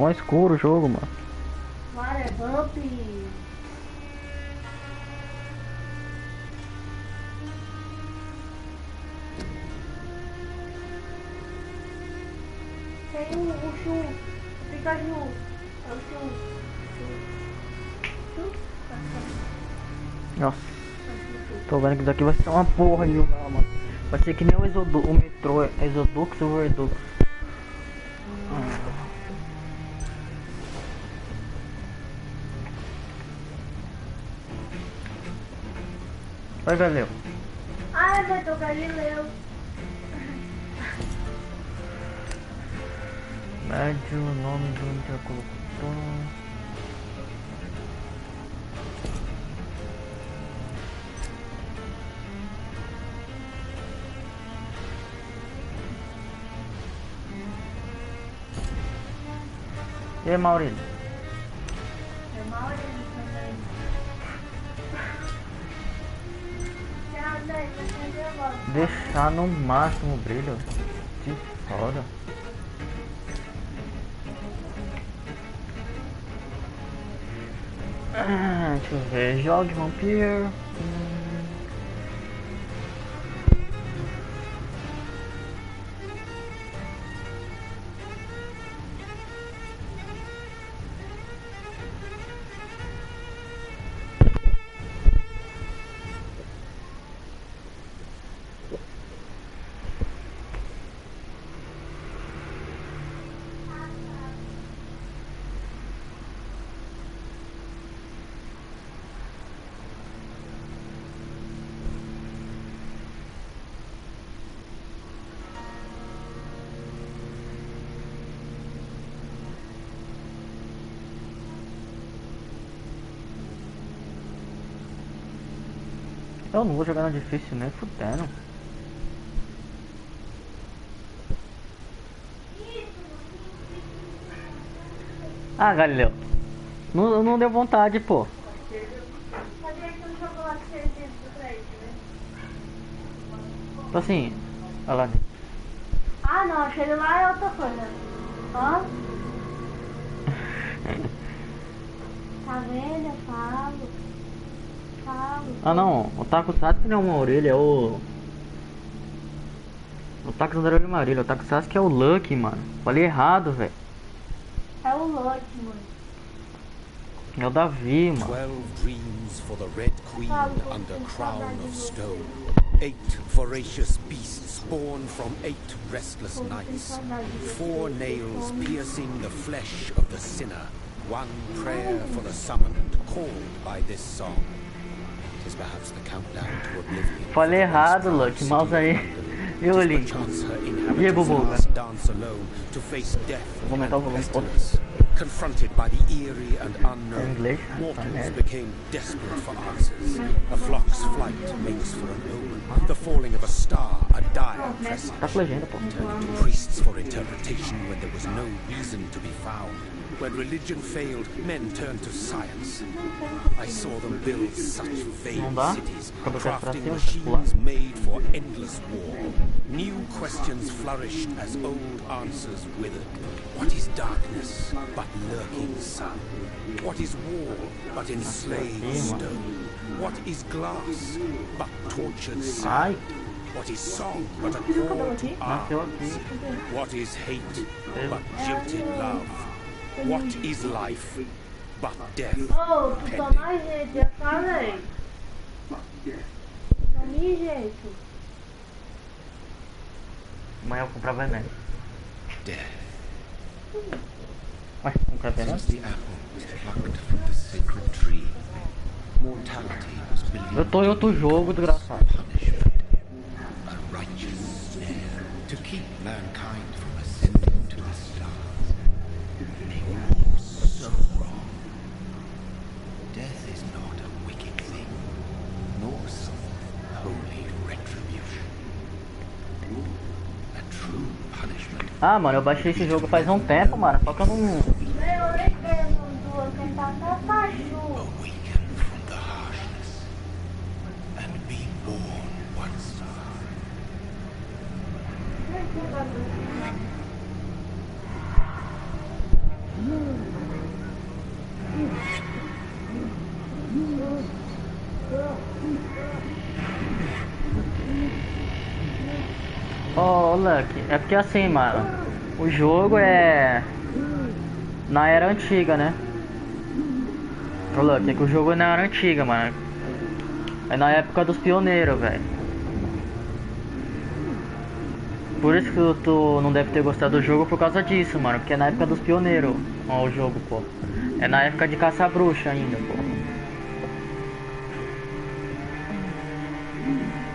Um escuro o jogo, mano. Mano, é VanpYr. Tem o Chu. Fica Ju. É o Chu. Chu? Nossa. Tô vendo que isso aqui vai ser uma porra de jogar, mano. Vai ser que nem o metrô, Exodux ou Redux. Vai, Galileu. Ai, vai tocar Galileu. Médio, nome do interlocutor. E aí, Maurício? É Maurício também. Tchau, Zé. Vai fazer agora. Deixar no máximo o brilho. Que foda. Deixa eu ver. Jogue VanpYr. Eu não vou jogar no difícil nem fudendo. Ah, Galileu. Não deu vontade, pô. Cadê aquele chocolate servido do prédio, né? Tipo assim. Olha lá. Ah, não. Aquele lá é outra coisa. Ó. Tá vendo? Eu falo. Ah, não. O Takusatsu não é uma orelha, é o... O Takusatsu não é uma orelha. O Takusatsu é o Lucky, mano. Falei errado, velho. É o Lucky, mano. É o Davi, mano. 12 dreams for the Red Queen under crown of stone. 8 voracious beasts born from 8 restless nights. 4 nails piercing the flesh of the sinner. 1 prayer for the summoned called by this song. It is perhaps the countdown to oblivion. Falei errado, Lucky. Mouse aí. E o link? E aí, Bubu? Dance alone to face death Vou aumentar o volume. pestilence. Confronted by the eerie and unknown, English. mortals became desperate for answers. A flock's flight makes for an omen. The falling of a star, a dire presage. Tá com legenda, pô. Turning to priests for interpretation when there was no reason to be found. When religion failed, men turned to science. I saw them build such vague cities, crafting machines made for endless war. New questions flourished as old answers withered. What is darkness but lurking sun? What is wall but enslaved stone? What is glass but tortured sand? What is song but a call to arms? What is hate but jilted love? What is life but death? Ô, tu toma jeito, eu falei. Tome jeito. Amanhã eu vou comprar veneno. Death. Ué, comprar veneno? Since the apple was plucked from the sacred tree, mortality was believed Eu tô em outro jogo, desgraçado. punishment, a righteous snare to keep mankind from ascending to the stars. They were all so wrong. Death is not a wicked thing, nor some holy retribution. A true punishment. Ah, mano, eu baixei esse jogo faz um tempo, mano. Só que eu não... Eu lembrei do tentar até Pachu. Awaken from the harshness and be born once more. Ô, Lucky, é porque assim, mano, o jogo é na era antiga, né? Ô, Lucky, é que o jogo é na era antiga, mano. É na época dos pioneiros, velho. Por isso que tu não deve ter gostado do jogo por causa disso, mano. Porque é na época dos pioneiros, ó, o jogo, pô. É na época de caça-bruxa ainda, pô.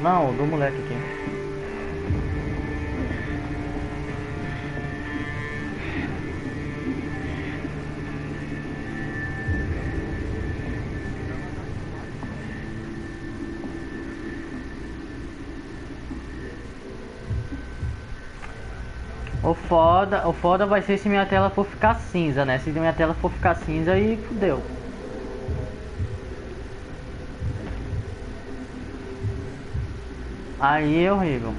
Não, do moleque aqui. O foda vai ser se minha tela for ficar cinza, né? Se minha tela for ficar cinza, aí fudeu. Aí é horrível.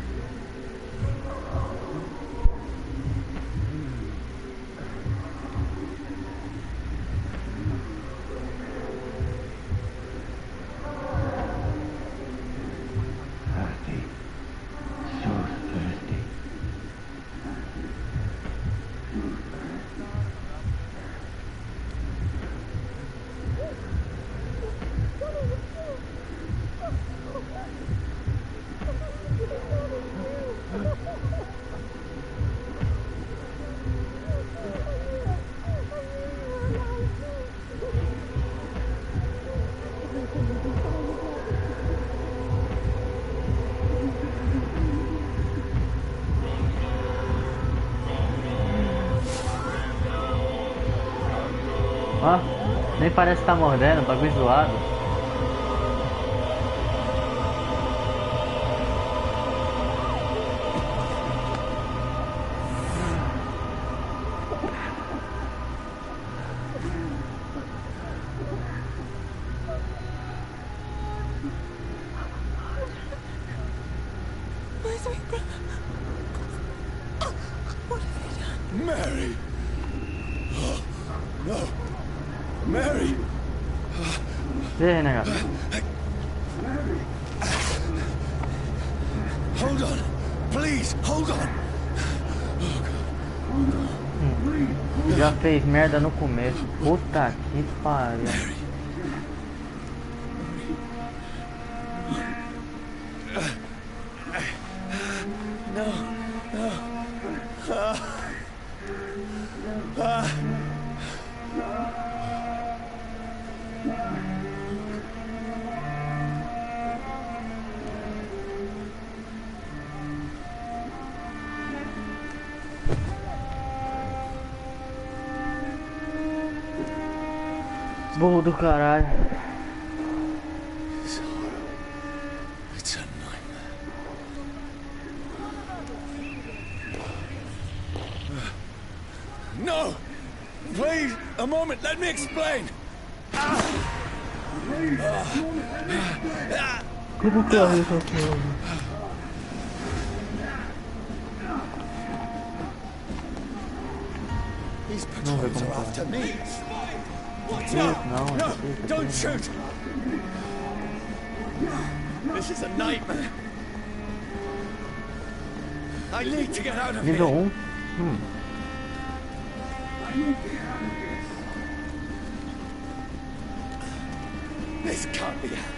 Thirsty. So thirsty. Ó, nem parece que tá mordendo, bagulho zoado. Mary! Oh, no! Mary! Vê, negado. Hold on! Please, hold on! Já fez merda no começo. Puta que pariu. No, no. Burro do caralho. It's horrible. It's a nightmare. No! Please, a moment, let me explain! Tudo que é isso aqui. These Não vê patrols como are tá. after me! Watch Não, out! não, No, isso don't aqui. shoot! This is a nightmare! I need to get out of Nível here! 1. This can't be happening.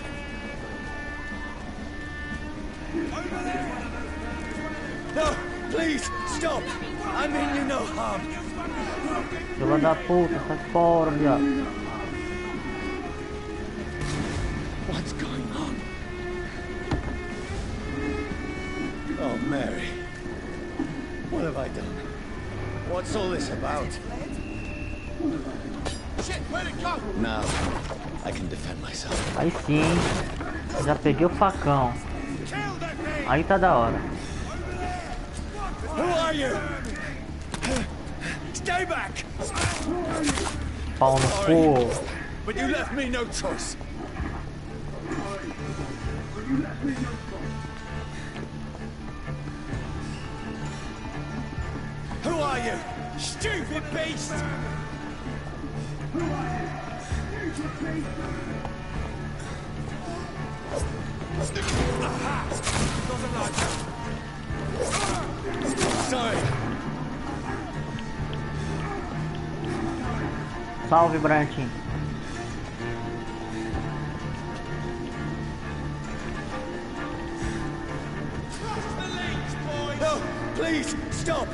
No, please, stop! I mean you no harm. Filha da puta, sai fora, viado. What's going on? Oh, Mary. What have I done? What's all this about? Shit, where'd it go? Now, I can defend myself. Aí sim, hein? Já peguei o facão. Aí tá da hora. Who are you? Stay back! Pau no cu. But you left me no choice. Who are you? Stupid beast! Aha! Doesn't like that. Salve, Brantin. No, please, stop!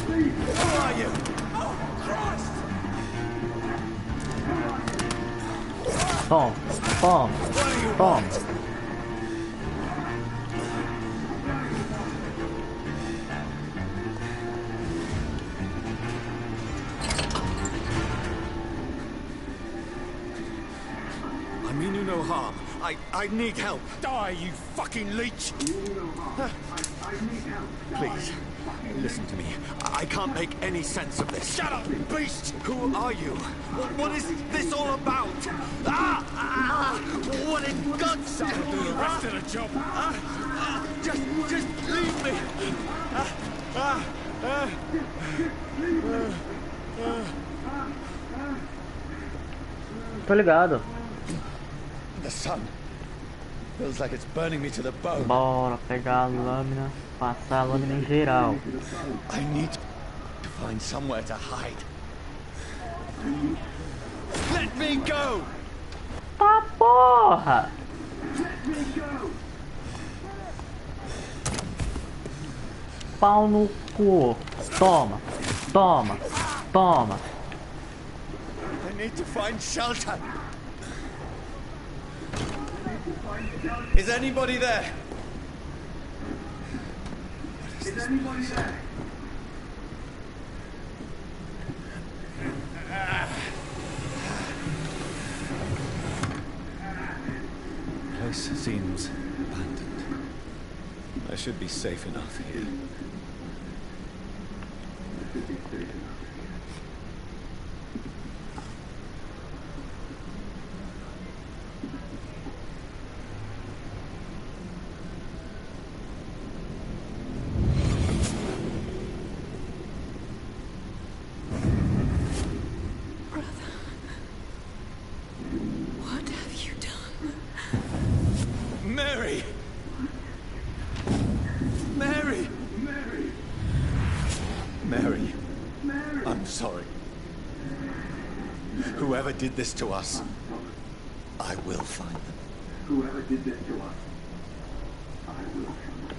Who are you? Oh, Christ! Toma, toma, toma. I mean you no harm. I need help. Die, you fucking leech! Please, listen to me. I can't make any sense of this. Shut up, beast! Who are you? What is this all about? What in God's name? I'll do the rest of the job. Just leave me. Tô ligado. The sun feels like it's burning me to the bone. Bora pegar a lâmina, passar a lâmina em geral. I need to find somewhere to hide. Let me go! Tá porra! Pau no cu. Toma, toma, toma. I need to find shelter. Is anybody there? Is anybody there? Place seems abandoned. I should be safe enough here. Mary! Mary! Mary! I'm sorry. Whoever did this to us, I will find them. Whoever did this to us, I will find them.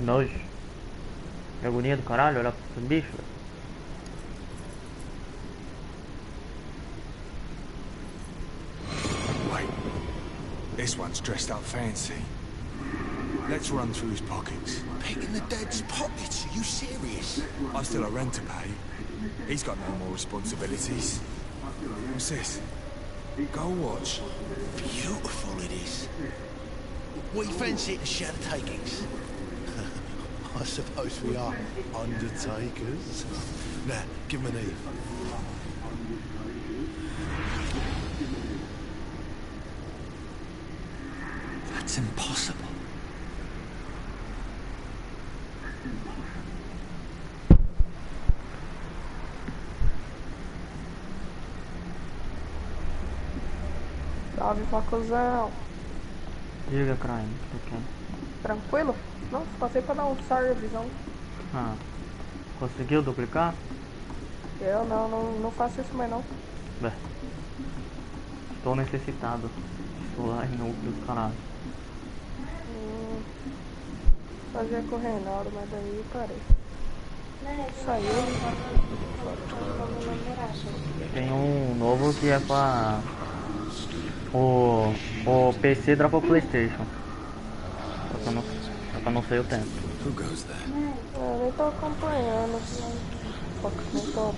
Nojo. Que agonia do caralho, olha pro bicho. Wait, this one's dressed up fancy. Let's run through his pockets. Picking the dead's pockets? Are you serious? I've still a rent to pay. He's got no more responsibilities. What's this? Go watch. Beautiful it is. What, you fancy it to share the takings? I suppose we are undertakers. Now, give him an E. That's impossible. Salve, Facuzão. Diga, Crime, o que tu quer? Tranquilo? Não, passei pra dar um servizão. Ah, conseguiu duplicar? Eu não faço isso mais não. Bem, estou necessitado. Estou lá em núcleos, caralho. Fazia com o Reinaldo, mas daí parei. Saiu. Tem um novo que é pra... O PC dropou o PlayStation. Só que eu não sei o tempo. Who goes there? Eu nem tô acompanhando. Só que nem tô.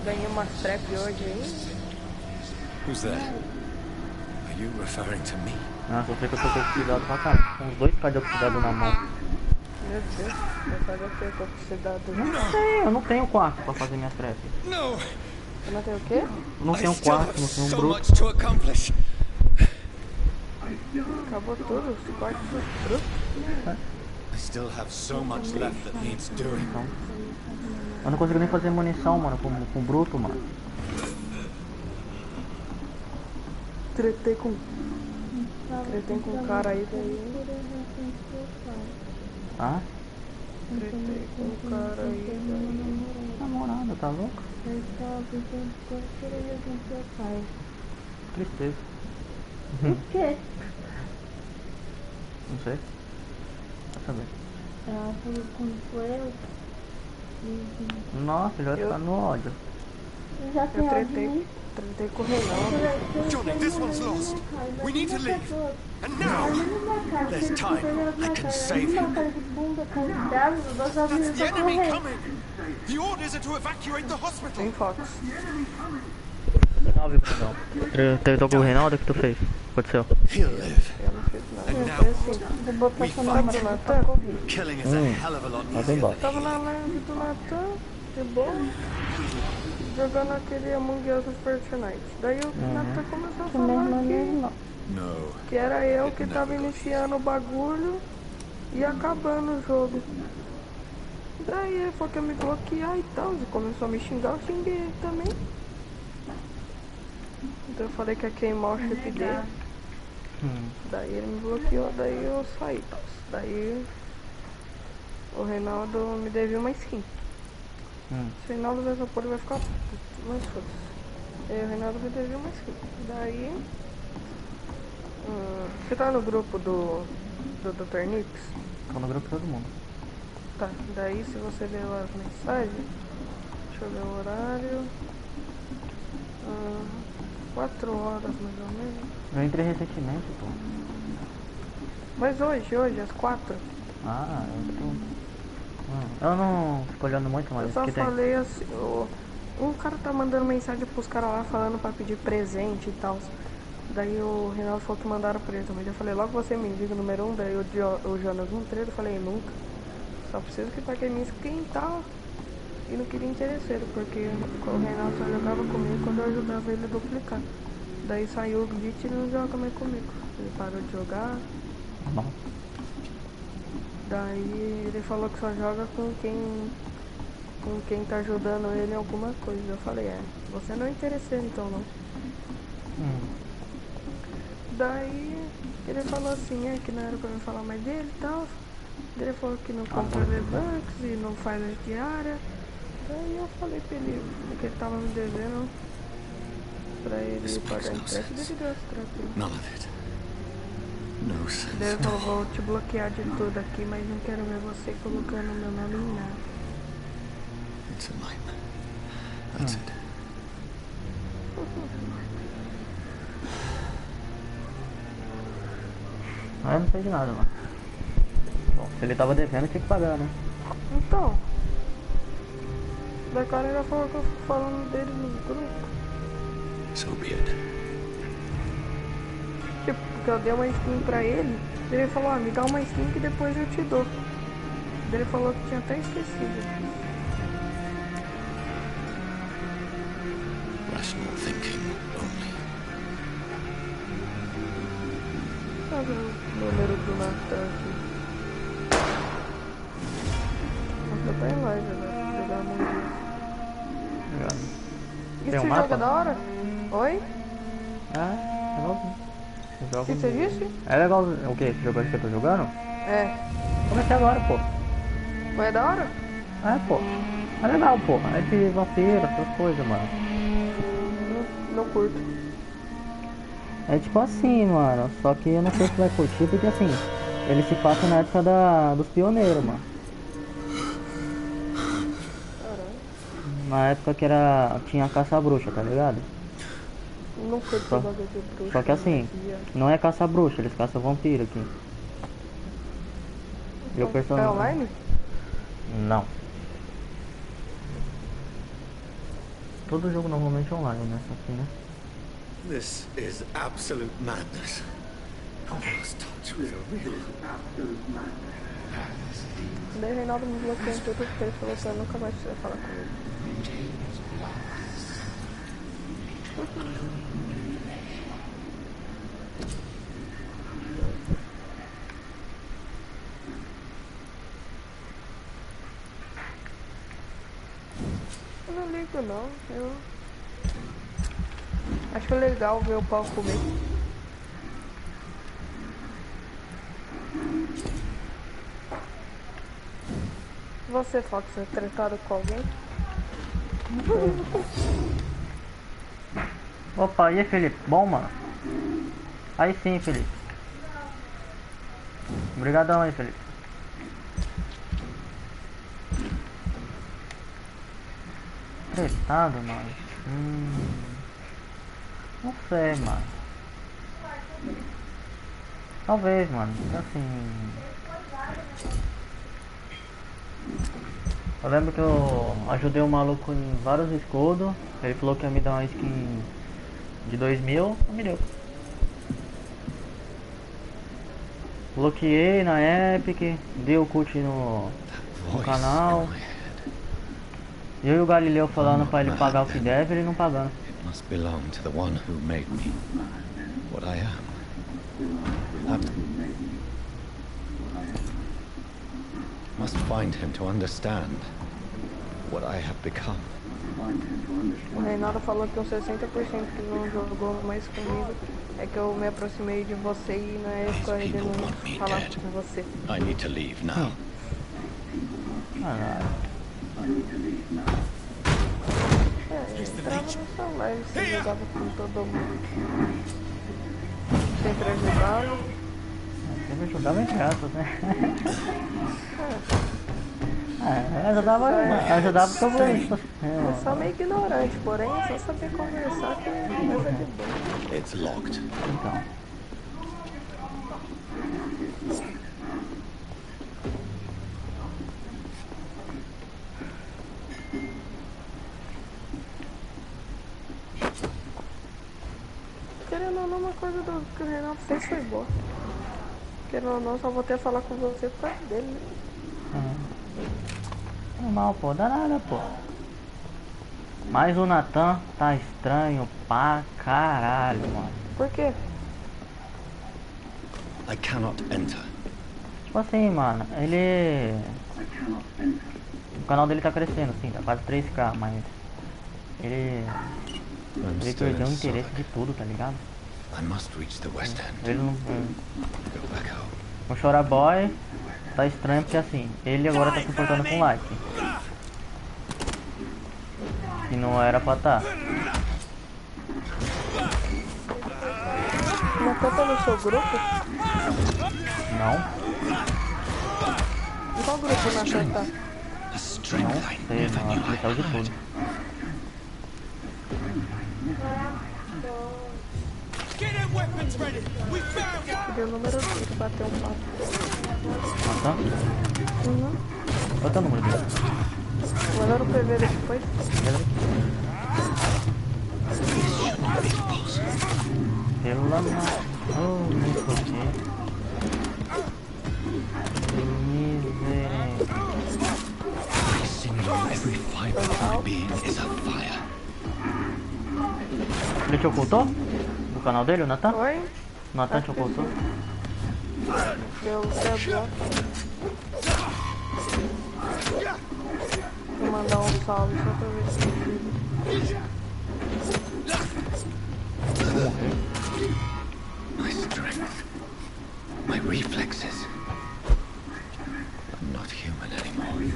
Ganhei umas trap hoje aí. Who's there? Are you referring to me? Nossa, eu sei que eu tô com cuidado pra caralho. Com os 2 k de oxidado na mão. Meu Deus, vai fazer o que com a cidade? Eu não tenho quarto pra fazer minhas trap. No! Você não tem o quê? Eu não tenho quarto, não tenho um so bruto. much to accomplish. Acabou tudo, os quartos brutos. I still have so much left that needs doing. Então, eu não consigo nem fazer munição, mano, com bruto, mano. Tretei com um cara aí daí. Ah? Tretei com um cara aí daí. Namorada, tá louco? Tristeza. O quê? Não sei. Vai saber. Ela falou com eu. Nossa, já tá no ódio. Eu já tenho Tretei com o Reinaldo. Johnny, this one's lost. We need to leave. And now! There's time. I can save him. That's the enemy coming! The orders are to evacuate the hospital. Tem fotos. Salve, Brandão. Tentou com o Reinaldo, o que tu fez? O que aconteceu? He'll live. Eu não fiz nada. And Foi now, assim. Vou botar we essa nome do Natan. killing is a hell of a lot Vai easier. embora. Tava na live do Natan, de boa, jogando aquele Among Us no Fortnite. Daí o Natan começou a falar No. que era eu que tava iniciando o bagulho e acabando o jogo. Daí ele falou que ia me bloquear e tal, e começou a me xingar, eu xinguei ele também. Então eu falei que ia queimar o chip dele. Daí ele me bloqueou, daí eu saí. Daí o Reinaldo me devia uma skin. Se o Reinaldo ver essa porra vai ficar puto, mas foda-se. Aí o Reinaldo me devia uma skin. Daí você tá no grupo do Dr. Nix? Tô no grupo de todo mundo. Tá, daí se você ler as mensagens, deixa eu ver o horário. 4 horas mais ou menos. Eu entrei recentemente, pô. Mas hoje, às 4. Ah, eu não fico olhando muito, mas Eu só o que tem? falei assim, um cara tá mandando mensagem pros caras lá falando pra pedir presente e tal. Daí o Reinaldo falou que mandaram pra ele também. Eu falei, logo você me indica o número 1, daí o Jonas não treino, eu falei, nunca. Só preciso que pague minha skin e tal. E não queria interesseiro, porque o Reinaldo só jogava comigo quando eu ajudava ele a duplicar. Daí saiu o glitch e ele não joga mais comigo. Ele parou de jogar. Bom. Daí ele falou que só joga com quem tá ajudando ele em alguma coisa. Eu falei, você não é interesseiro então não. Daí ele falou assim, que não era pra eu falar mais dele e tal. Ele falou que não compra V-Bucks e não faz as diárias. Daí eu falei pra ele que ele tava me devendo pra ele pagar empréstimo, ele deu as trocas. None of it. No sense. Daí ele falou, vou te bloquear de tudo aqui, mas não quero ver você colocando meu nome em nada. It's a nightmare. That's it. Eu não sei de nada, mano. Bom, se ele tava devendo, tinha que pagar, né? Então, da cara já falou que eu fico falando dele no grupo. So be it. Tipo, porque eu dei uma skin pra ele, ele falou, me dá uma skin que depois eu te dou. Ele falou que tinha até esquecido. Rational thinking only. ver o número do Natan aqui. Eu tô em live, né? Jogar Among Us. E Tem um esse mapa? jogo é da hora? Oi? É legalzinho. O que você disse? É legal. O que? Esse jogo aí que eu tô jogando? É. Comecei agora, pô. Mas é da hora? É, pô. É legal, pô. É de vampiro, essas coisas, mano. Não curto. É tipo assim, mano. Só que eu não sei se vai curtir, porque assim, ele se passa na época dos pioneiros, mano. Caralho. Na época que tinha caça-bruxa, tá ligado? Não curto Só, esse bagulho de bruxa. só que assim, magia. não é caça-bruxa, eles caçam vampiro aqui. E o É personagem. online? Não. Todo jogo normalmente é online, né? Só que, né? This is absolute madness. I was touched with a real. Daí o Reinaldo me bloqueou em tudo porque ele falou que eu nunca mais ia falar comigo. Eu não ligo não, eu acho legal ver o pau comer. Você, Fox, é tratado com alguém? Opa, e aí, Felipe? Bom, mano? Aí sim, Felipe. Obrigadão aí, Felipe. Tentando, mano. Não sei, mano. Talvez, mano. Assim. Eu lembro que eu ajudei o maluco em vários escudos. Ele falou que ia me dar uma skin de 2000, não me deu. Bloqueei na Epic, dei o cut no canal. Eu e o Galileu falando pra ele pagar o que deve, ele não pagando. It must belong to the one who made me what I am. Must find him to understand what I have become. O Reinaldo falou que os 60% que não jogou mais comigo é que eu me aproximei de você e na época ele não falava com você. I need to leave now. Entrava na sua live, você jogava com todo mundo. Sempre ajudava. Sempre ajudava entre aspas, né? Ajudava porque eu falei. Eu sou meio ignorante, porém é só saber conversar que é coisa de boa. It's locked. Então. Querendo ou não, uma coisa que o Renato fez foi boa. Querendo ou não, só vou ter a falar com você por causa dele, né? Normal, pô, dá nada, pô. Mas o Natan tá estranho pra caralho, mano. Por quê? I cannot enter. Tipo assim, mano, ele... O canal dele tá crescendo, sim, tá quase 3k, mas... Ele perdeu o interesse de tudo, tá ligado? I must reach the West End. Ele não... Go back home. O Chora Boy tá estranho porque assim, ele agora tá se importando com like. Que não era pra tá. Natan tá no seu grupo? Não? Em qual grupo o Natan tá? A Não strength I sei, never não, knew acho que I ele saiu de had. tudo. Deu o número dele, bateu um papo. Natan? Uhum. Qual é o número dele? Mandaram o PV depois. Pelo amor... Oh, não sei o que. Misericórdia. I sinew every fiber of my being is a fire. Ele te ocultou? Do canal dele, o Natan? Oi? O Natan te ocultou? Deu bloco. Vou mandar um salve só pra ver se My strength, my reflexes. I'm not human anymore.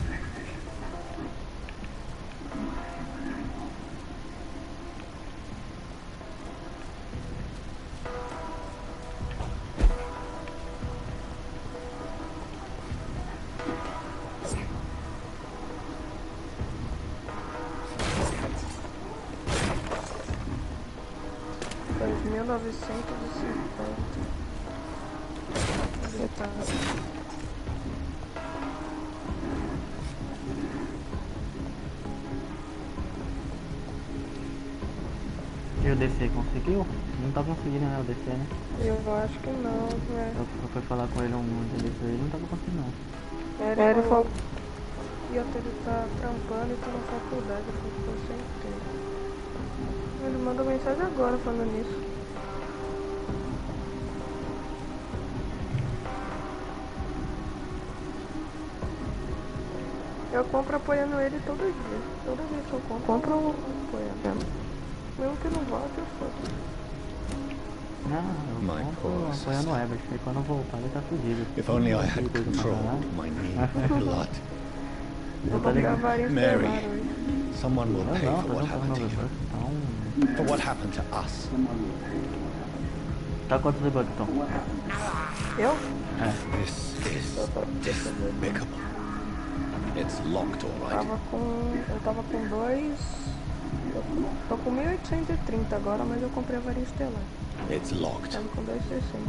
E o DC conseguiu? Não tá conseguindo, né, o DC, né? Eu acho que não, velho. Eu fui falar com ele um dia desse aí, ele não tava conseguindo não. Ele falou que ele tá trampando e tá na faculdade, eu falei que tô sem tempo. Ele mandou mensagem agora falando nisso. Eu compro apoiando ele todo dia. Toda vez que eu compro eu apoiando. Mesmo que não volte, eu foda. Não, eu compro apoiando o Ebert, aí quando eu voltar ele tá fudido. If only I had controlled my need blood. Eu vou gravar isso Mary, hoje. someone will pay Não, for what happened to you. então... For what happened to us. Tá quantos debugs, Tom? Eu? This is despicable. It's locked, all right. Eu tava com 2. Tô com 1830 agora, mas eu comprei a varinha estelar. It's locked. Tava com 2600.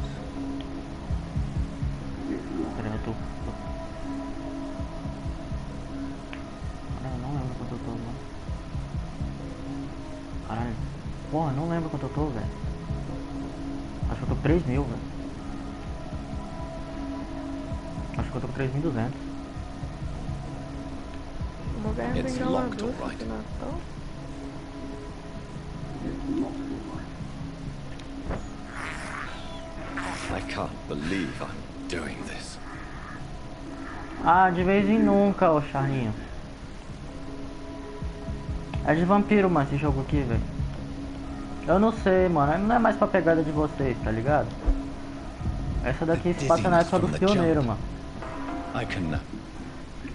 Peraí, eu tô... Caralho, não lembro quanto eu tô, mano. Caralho. Porra, não lembro quanto eu tô, velho. Acho que eu tô com 3.000, velho. Acho que eu tô com 3.200. Vou ganhar It's bengala locked, doce all right. de Natal. I can't believe I'm doing this. Ah, de vez em nunca, ô Charlinho. É de vampiro, mano, esse jogo aqui, velho. Eu não sei, mano. Não é mais pra pegada de vocês, tá ligado? Essa daqui se passa na época dos pioneiros, mano. I can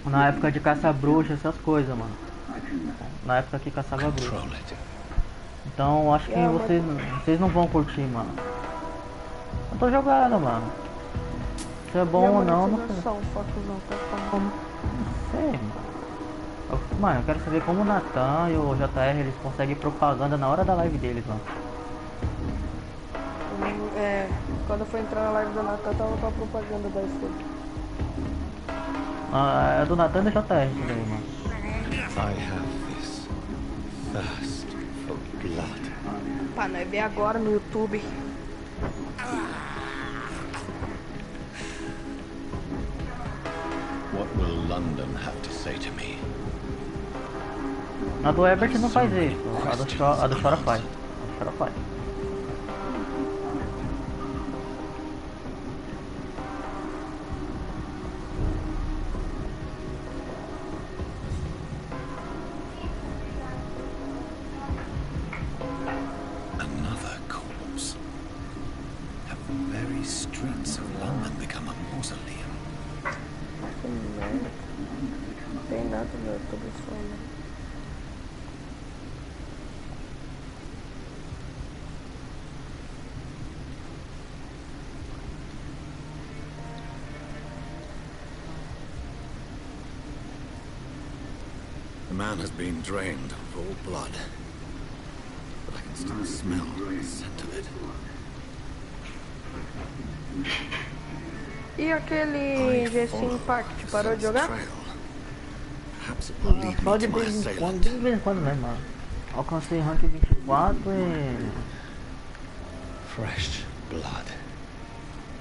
Na época de caça-bruxa, essas coisas, mano. Na época que caçava bruxa. control it. Então acho que vocês não vão curtir, mano. Eu tô jogando, mano. Se é bom ou não, não sei. Não sei, mano. Mano, eu quero saber como o Nathan e o JR eles conseguem propaganda na hora da live deles, mano. Quando eu fui entrar na live do Nathan, tava com a propaganda da iFood. Ah, é do Nathan e do JR isso daí, mano. I have this thirst for blood. Pá, não é bem agora no YouTube. What will London have to say to me? A do Ebert não faz isso, a do Chora faz. A do Chora faz. Another corpse. Have the very streets of London become a mausoleum? Que merda. Não tem nada no YouTube falando. The man has been drained of all blood, but I can still smell the scent of it. E aquele GC Impact, parou de jogar? Perhaps it will lead Só me de to my vez em assailant. quando mesmo, mano. Alcancei rank 24 e... Fresh blood.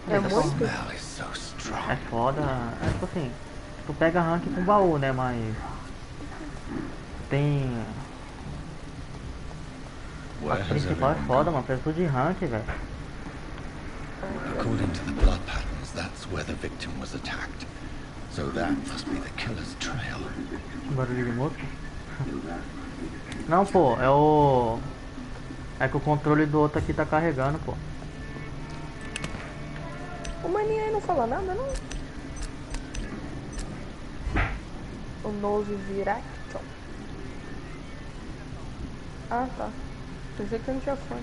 É The muito? smell is so strong. É foda, é tipo assim, tu pega rank com baú, né, mas... Tem... A Where has principal é everyone foda, gone? mano, preço de rank, velho. According to the blood patterns, where the victim was attacked. So that must be the killer's trail. Barulho de moto? Não, pô, é o... É que o controle do outro aqui tá carregando, pô. O maninho aí não fala nada, não? O novo Viraction. Ah, tá. Pensei que não tinha fone.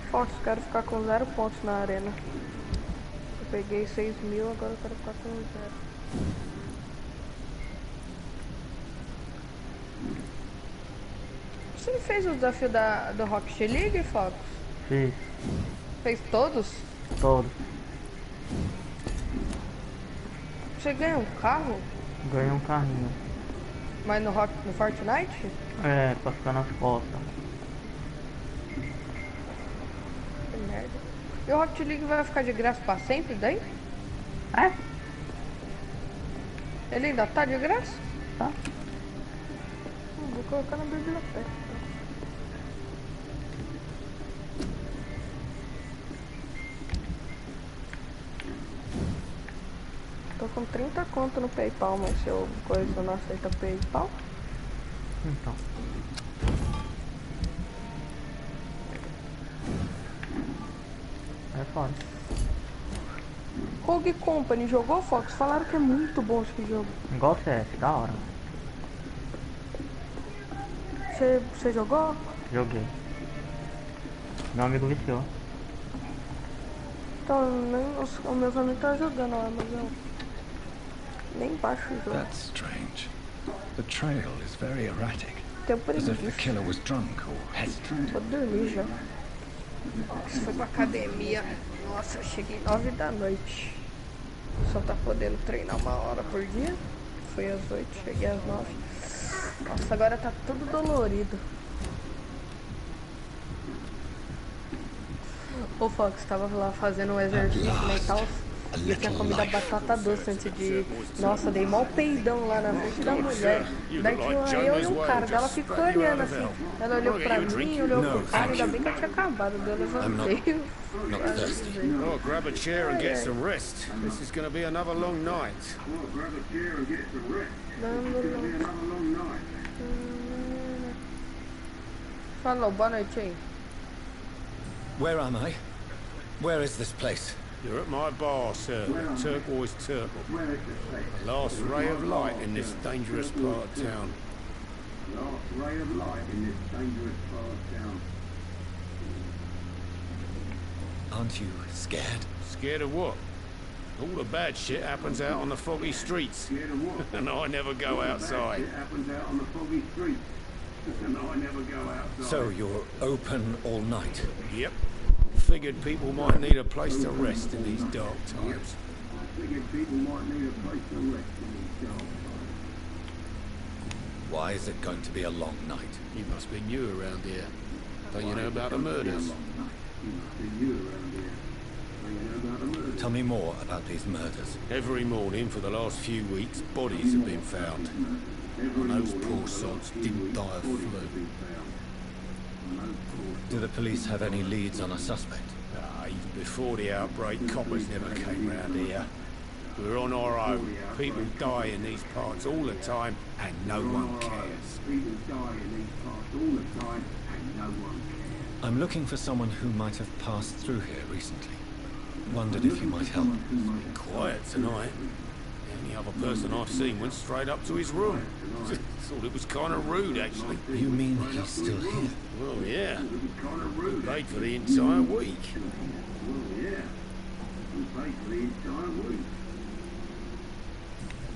Fox, quero ficar com 0 pontos na arena. Eu peguei 6.000, agora eu quero ficar com 0. Você fez o desafio do Rocket League, Fox? Fiz. Fez todos? Todos. Você ganha um carro? Ganhei um carrinho. Mas no Fortnite? É, pra ficar nas costas. Que merda. E o Rocket League vai ficar de graça pra sempre daí? É? Ele ainda tá de graça? Tá. Vou colocar na biblioteca. Tô com 30 conto no PayPal, mas se eu não aceita PayPal. Então. É foda. Rogue Company, jogou, Fox? Falaram que é muito bom esse jogo. Igual CS, da hora. Você jogou? Joguei. Meu amigo viciou. Então, o meu amigo tá jogando lá, mas eu nem baixo o jogo. That's strange. The trail is very erratic. Tem As if the preguiça. killer was drunk or hesitant. Vou dormir já. Nossa, foi pra academia. Nossa, eu cheguei 9 da noite. Só tá podendo treinar 1 hora por dia. Foi às 8, cheguei às 9. Nossa, agora tá tudo dolorido. O Fox tava lá fazendo um exercício mental e eu tinha comido a batata doce antes de ir. Nossa, dei mó peidão lá na frente da mulher. Daí tinha eu e um cara, ela ficou olhando assim. Ela olhou pra mim, olhou pro cara, ainda bem que eu tinha acabado. Daí eu levantei. Oh, grab a chair and get some rest. This is going to be another long night. Falou, boa noite aí. Where am I? Where is this place? You're at my bar, sir, the Turquoise Turtle. The last ray of light in this dangerous part of town. Aren't you scared? Scared of what? All the bad shit happens out on the foggy streets. And I never go outside. So you're open all night? Yep. Figured people might need a place to rest in these dark times. Why is it going to be a long night? You must be new around here. Don't you know about the murders? Tell me more about these murders. Every morning for the last few weeks, bodies have been found. And those poor sods didn't die of flu. Do the police have any leads on a suspect? Even before the outbreak, coppers never came round here. We're on our own. People die in these parts all the time, and no one cares. I'm looking for someone who might have passed through here recently. Wondered if you might help. Quiet tonight. The only other person I've seen went straight up to his room. Thought it was kind of rude, actually. You mean he's still here? Well, yeah. We paid for the entire week.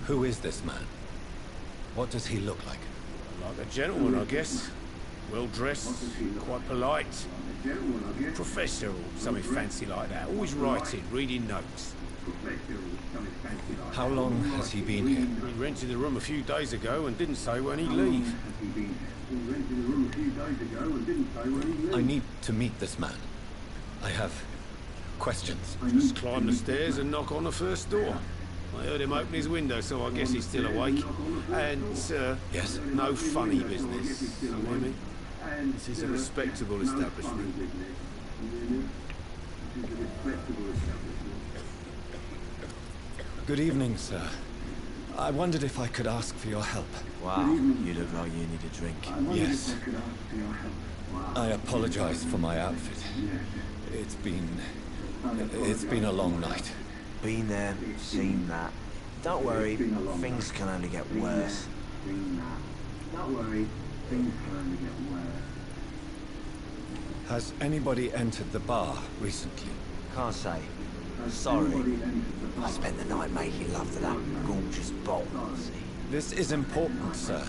Who is this man? What does he look like? Like a gentleman, I guess. Well dressed, quite polite. Professor or something fancy like that. Always writing, reading notes. How long has he been here? He rented the room a few days ago and didn't say when he'd leave. I need to meet this man. I have questions. Just climb the stairs and knock on the first door. I heard him open his window, so I guess he's still awake. And, sir, Yes? no funny business. You hear me? This is a respectable establishment. Good evening, sir. I wondered if I could ask for your help. Wow, you look like you need a drink. Yes. I apologize for my outfit. It's been a long night. Been there, seen that. Don't worry, things can only get worse. Has anybody entered the bar recently? Can't say. Sorry. I spent the night making love to that gorgeous bottle, see? This is important, sir.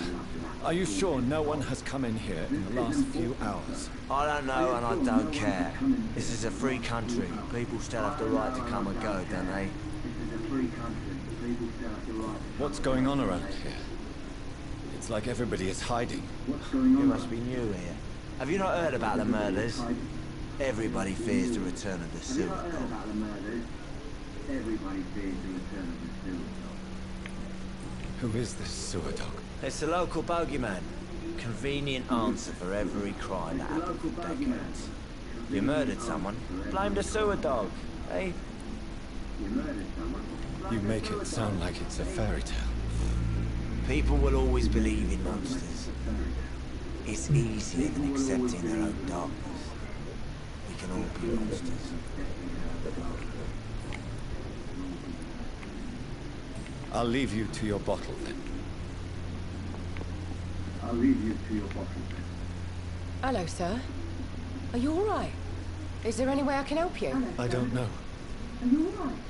Are you sure no one has come in here in the last few hours? I don't know and I don't care. This is a free country. People still have the right to come and go, don't they? What's going on around here? It's like everybody is hiding. You must be new here. Have you not heard about the murders? Everybody fears the return of the sewer dog. Who is this sewer dog? It's the local bogeyman. Convenient answer for every crime that happened for decades. You murdered someone, blame the sewer dog, eh? You make it sound like it's a fairy tale. People will always believe in monsters. It's easier than accepting their own darkness. We can all be monsters. I'll leave you to your bottle then. Hello, sir. Are you all right? Is there any way I can help you? I don't know.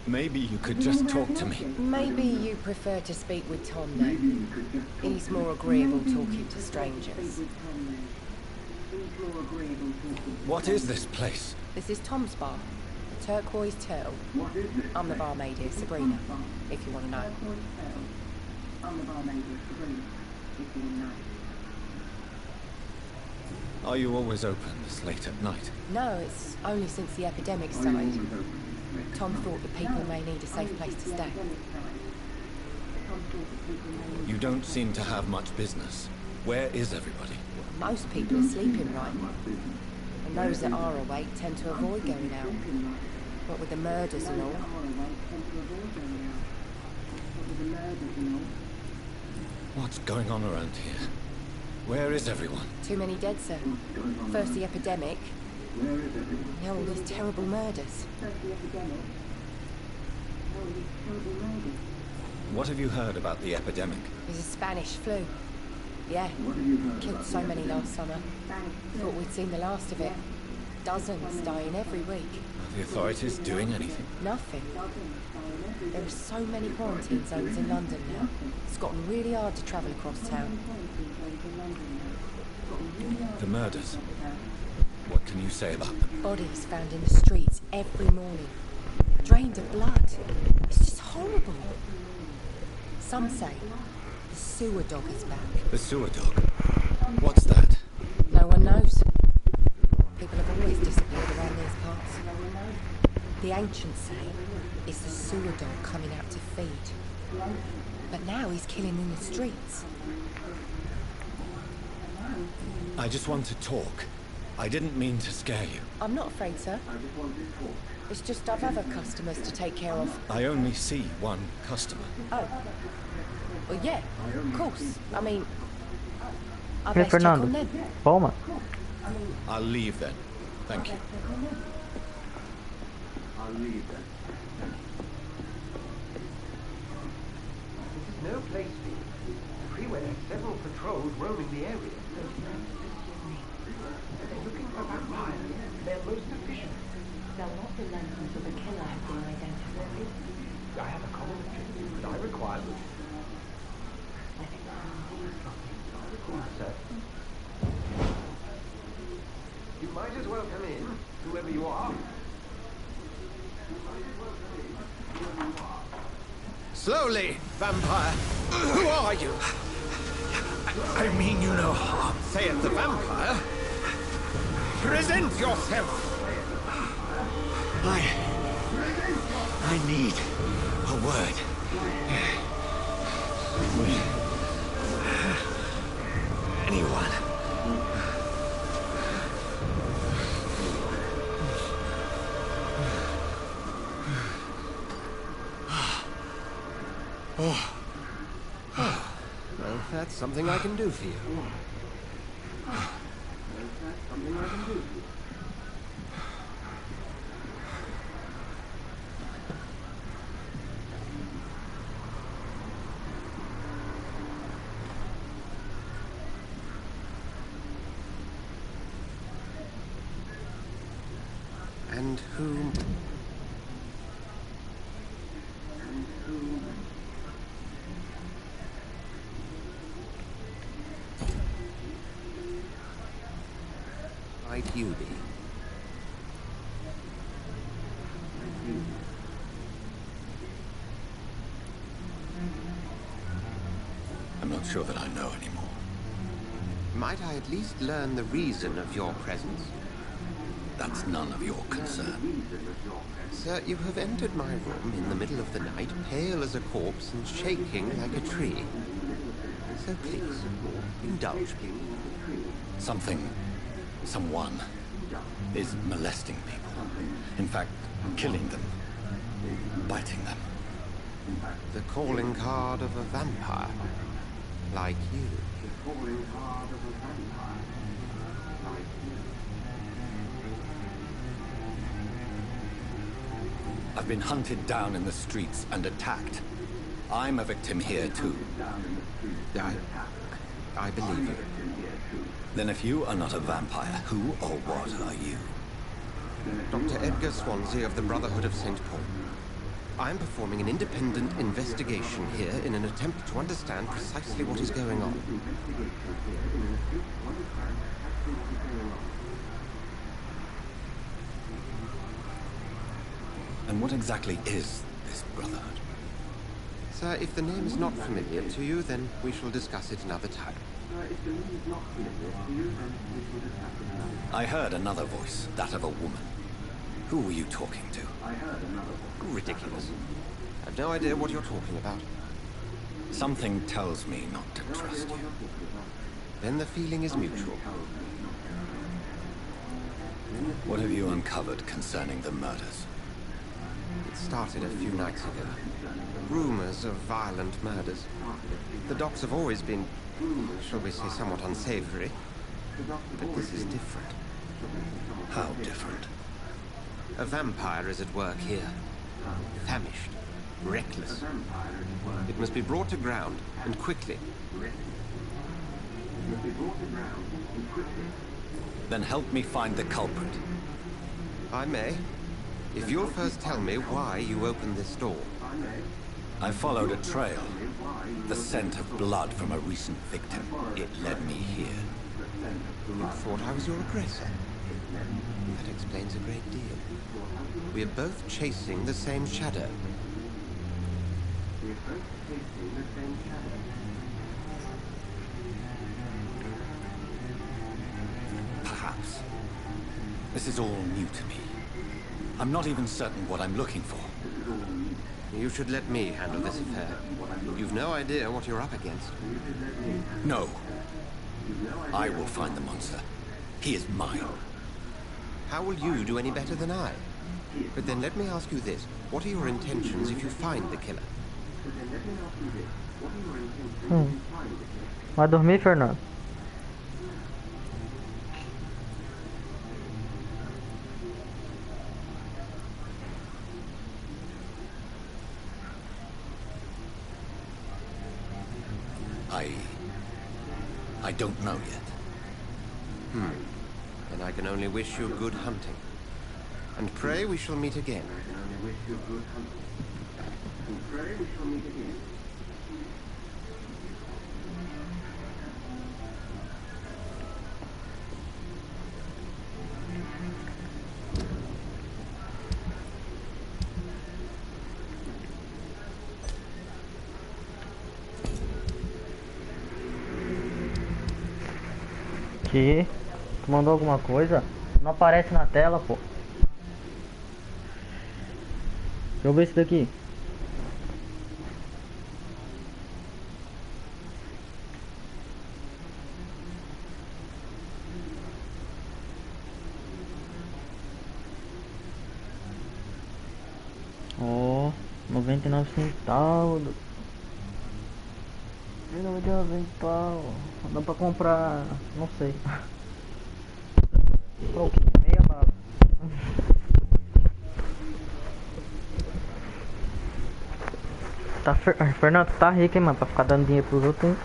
Maybe you could just talk to me. Maybe you prefer to speak with Tom then. He's more agreeable talking to strangers. What is this place? This is Tom's bar, the Turquoise Turtle. I'm the barmaid here, Sabrina, if you want to know. Are you always open this late at night? No, it's only since the epidemic started. Tom thought the people may need a safe place to stay. You don't seem to have much business. Where is everybody? Most people are sleeping right now. And those that are awake tend to avoid going out. What with the murders and all. What's going on around here? Where is everyone? Too many dead, sir. First the epidemic, now all these terrible murders. What have you heard about the epidemic? There's a Spanish flu. Yeah, killed so many last summer. Thought we'd seen the last of it. Dozens dying every week. Are the authorities doing anything? Nothing. There are so many quarantine zones in London now. It's gotten really hard to travel across town. The murders. What can you say about them? Bodies found in the streets every morning. Drained of blood. It's just horrible. Some say the sewer dog is back. The sewer dog? What's that? No one knows. People have always disappeared around these parts. The ancients say it's the sewer dog coming out to feed. But now he's killing in the streets. I just want to talk. I didn't mean to scare you. I'm not afraid, sir. It's just I've other customers to take care of. I only see one customer. Oh. Well, yeah, of course. I mean, I Hey, best check Fernando. on them. Toma. I'll leave then. Thank you. No place for you. Freeway has several patrols roaming the area. They're looking for vampires. They're most efficient. Now, what relentless of the killer have been identified? I have a common objective, but I require them. I think I require, sir. You might as well come in, whoever you are. Slowly, vampire. Who are you? I mean you no harm, saith the vampire. Present yourself. I need a word. Anyone. Well, that's something I can do for you. And who... might you be? I'm not sure that I know anymore. Might I at least learn the reason of your presence? That's none of your concern. Sir, you have entered my room in the middle of the night, pale as a corpse and shaking like a tree. So please, indulge me. Someone is molesting people. In fact, killing them. Biting them. The calling card of a vampire. Like you. I've been hunted down in the streets and attacked. I'm a victim here, too. I believe you. Then if you are not a vampire, who or what are you? Dr. Edgar Swansea of the Brotherhood of St. Paul. I'm performing an independent investigation here in an attempt to understand precisely what is going on. And what exactly is this Brotherhood? Sir, if the name is not familiar to you, then we shall discuss it another time. I heard another voice, that of a woman. Who were you talking to? Ridiculous. I've no idea what you're talking about. Something tells me not to trust you. Then the feeling is mutual. What have you uncovered concerning the murders? It started a few nights ago. Rumors of violent murders. The docks have always been, shall we say, somewhat unsavory. But this is different. How different? A vampire is at work here. Famished. Reckless. It must be brought to ground, and quickly. Then help me find the culprit. I may. If you'll first tell me why you opened this door. I followed a trail. The scent of blood from a recent victim. It led me here. You thought I was your aggressor. That explains a great deal. We are both chasing the same shadow. Perhaps. This is all new to me. I'm not even certain what I'm looking for. You should let me handle this affair. You've no idea what you're up against. No. I will find the monster. He is mine. How will you do any better than I? But then let me ask you this. What are your intentions if you find the killer? Vai dormir, Fernando? I don't know yet. Then I can only wish you good hunting. And pray we shall meet again. Que? Tu mandou alguma coisa? Não aparece na tela, pô. Deixa eu ver isso daqui. R$99. Pelo de avental. Dá pra comprar. Não sei. Comprar o quê? Meia bala. Tá, Fernando, tá rico, hein, mano? Pra ficar dando dinheiro pros outros, hein?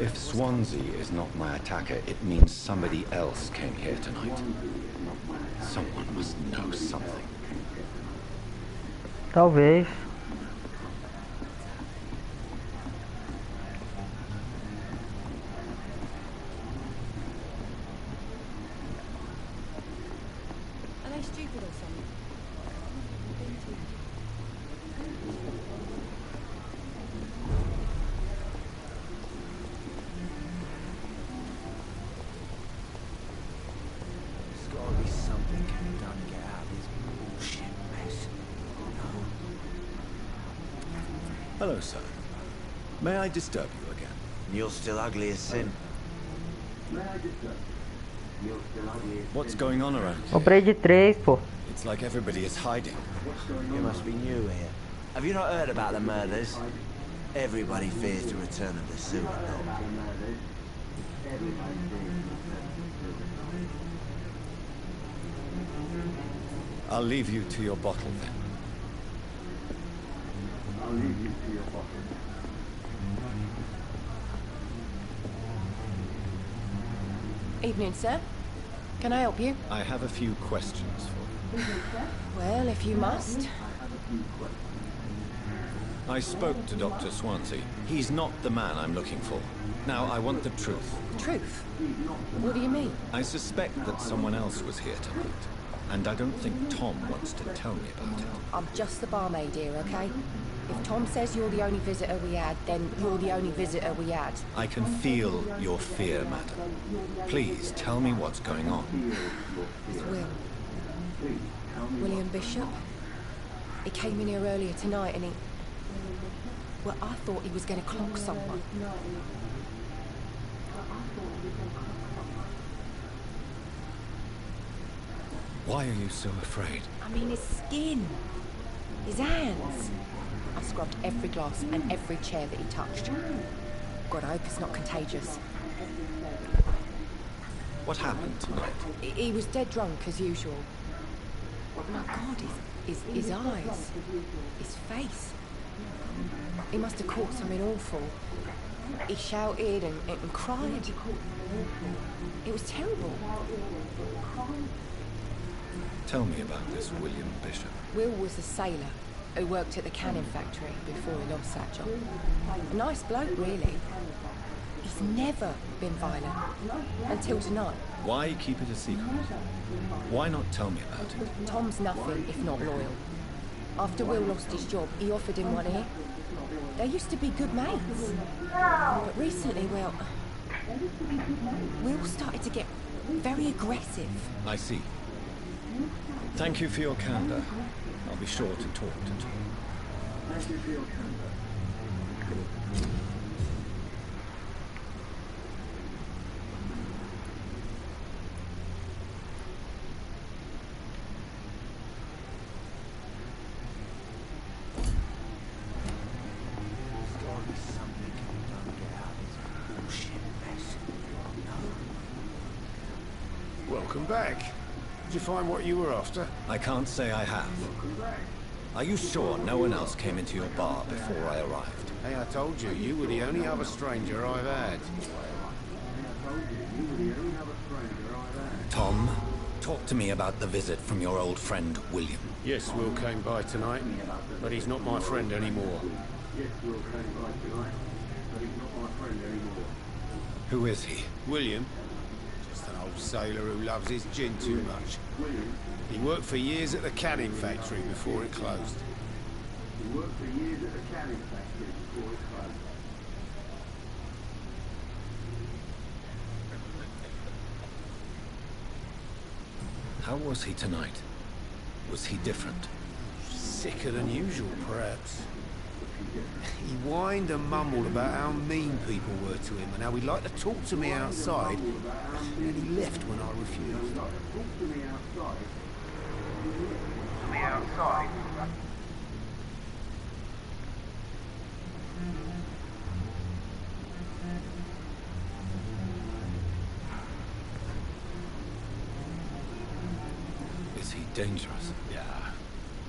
If Swansea is not my attacker, it means somebody else came here tonight. Someone must know something. Talvez. Are they stupid or something? There's gotta be something can be done to get out of this bullshit mess. No? Hello, sir. May I disturb you again? You're still ugly as sin. What's going on around here? Comprei de 3, pô. It's like everybody is hiding. You must be new here. Have you not heard about the murders? Everybody fears the return of the sewer dog. I'll leave you to your bottle then. Evening, sir. Can I help you? I have a few questions for you. Well, if you must. I spoke to Dr. Swansea. He's not the man I'm looking for. Now, I want the truth. Truth? What do you mean? I suspect that someone else was here tonight. And I don't think Tom wants to tell me about it. I'm just the barmaid here, okay? If Tom says you're the only visitor we had, then you're the only visitor we had. I can feel your fear, madam. Please tell me what's going on. It's Will. William Bishop. He came in here earlier tonight and he... Well, I thought he was going to clock someone. Why are you so afraid? I mean, his skin. His hands. I scrubbed every glass and every chair that he touched. God, I hope it's not contagious. What happened tonight? He was dead drunk as usual. My God, his eyes, his face. He must have caught something awful. He shouted and cried. It was terrible. Tell me about this William Bishop. Will was a sailor who worked at the canning factory before he lost that job. A nice bloke, really. He's never been violent. Until tonight. Why keep it a secret? Why not tell me about it? Tom's nothing if not loyal. After Will lost his job, he offered him one here. They used to be good mates. But recently, well, Will started to get very aggressive. I see. Thank you for your candor. I'll be sure to talk to Tom. Thank you for your candor. Welcome back. Did you find what you were after? I can't say I have. Are you sure no one else came into your bar before I arrived? Hey, I told you, you were the only other stranger I've had. Tom, talk to me about the visit from your old friend, William. Yes, Will came by tonight, but he's not my friend anymore. Who is he? William? Just an old sailor who loves his gin too much. He worked for years at the canning factory before it closed. How was he tonight? Was he different? Sicker than usual, perhaps. He whined and mumbled about how mean people were to him and how he'd like to talk to me outside, and he left when I refused. Is he dangerous? Yeah.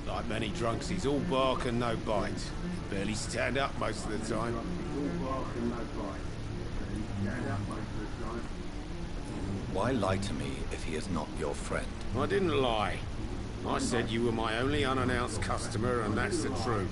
Like many drunks, he's all bark and no bite. He barely stand up most of the time. Why lie to me if he is not your friend? I didn't lie. I said you were my only unannounced customer, and that's the truth.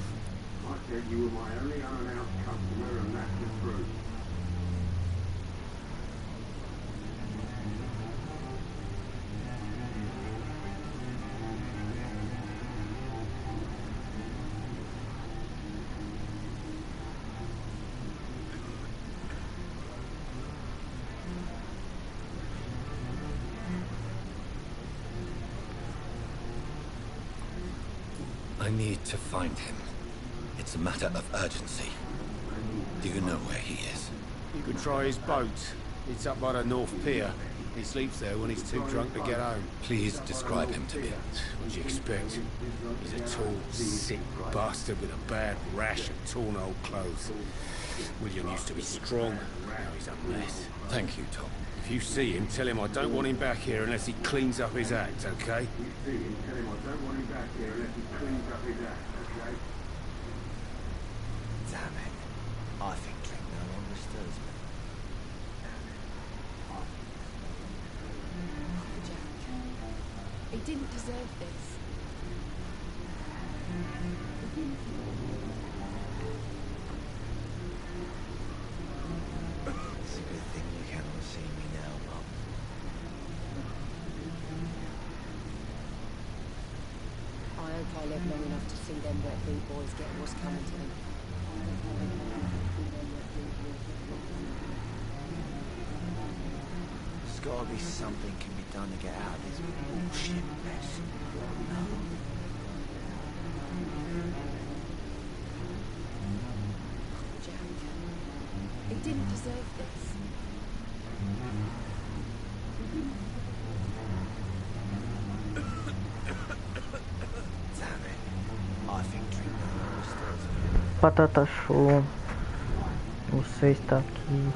I need to find him. It's a matter of urgency. Do you know where he is? You could try his boat. It's up by the North Pier. He sleeps there when he's too drunk to get home. Please describe him to me. What do you expect? He's a tall, sick bastard with a bad rash and torn old clothes. William used to be strong. Now he's a mess. Thank you, Tom. If you see him, tell him I don't want him back here unless he cleans up his act, okay? Damn it. I think drink no longer stirs me. Jack, he didn't deserve this. It's a good thing you cannot see me now, Mum. I hope I live long enough to see them wet boot boys get what's coming to them. There's gotta be something can be done to get out of this bullshit mess. Jack, he didn't deserve this. Damn it. I think drink no longer stirs me. Patata show. Você está aqui.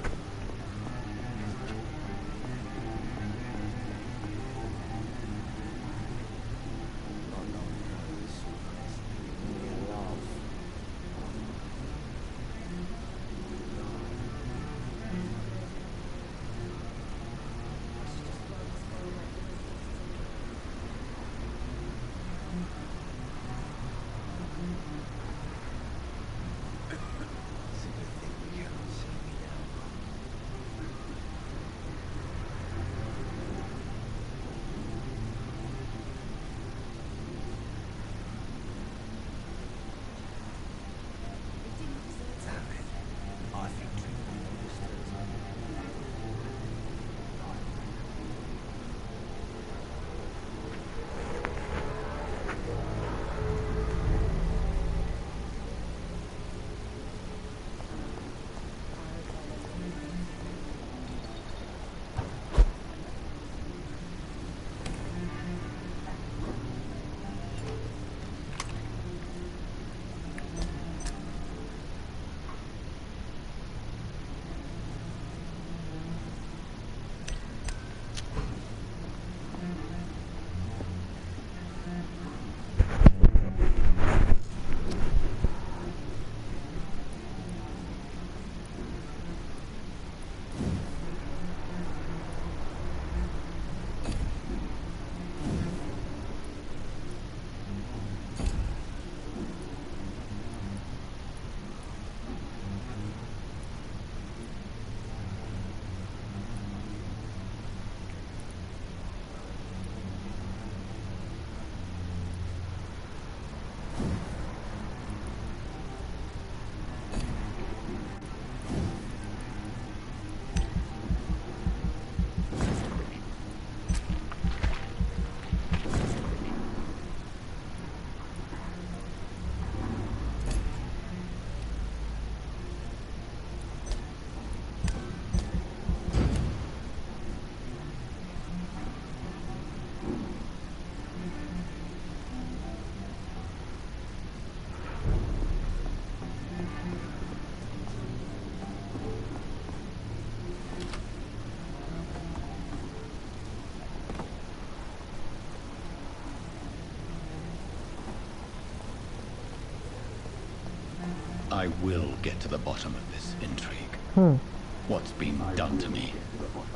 I will get to the bottom of this intrigue. What's been done to me,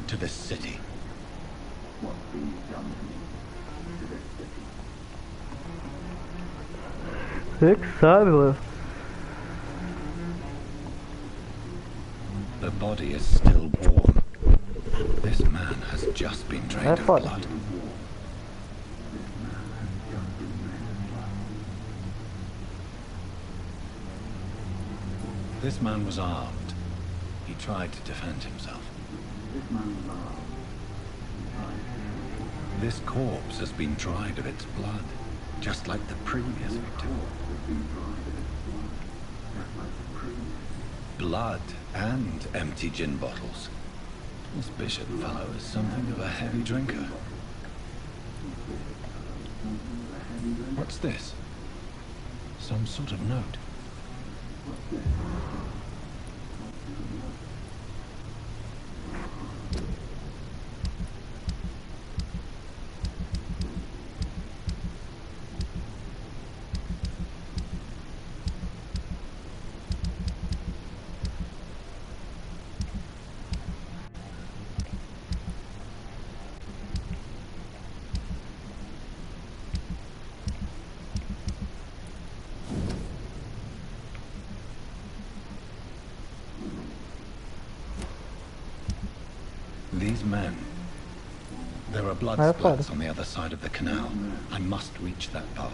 to this city. Você que sabe, mano. The body is still warm. This man has just been drained of blood. This man was armed. He tried to defend himself. This corpse has been dried of its blood, just like the previous victim. Blood and empty gin bottles. This bishop fellow is something of a heavy drinker. What's this? Some sort of note. These men. There are blood splats on the other side of the canal. I must reach that part.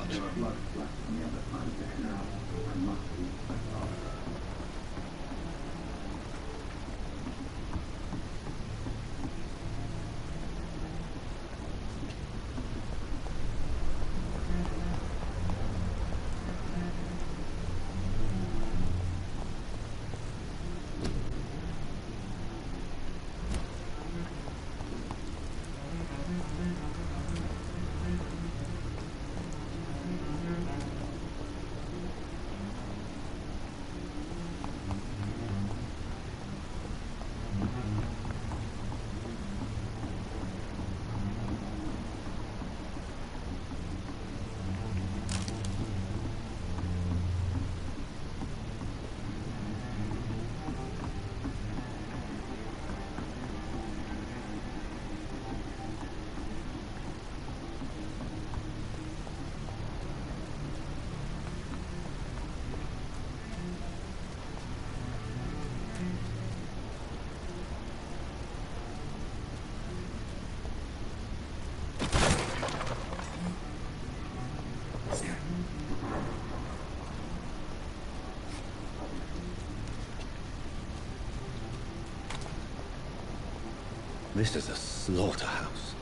This is a slaughterhouse.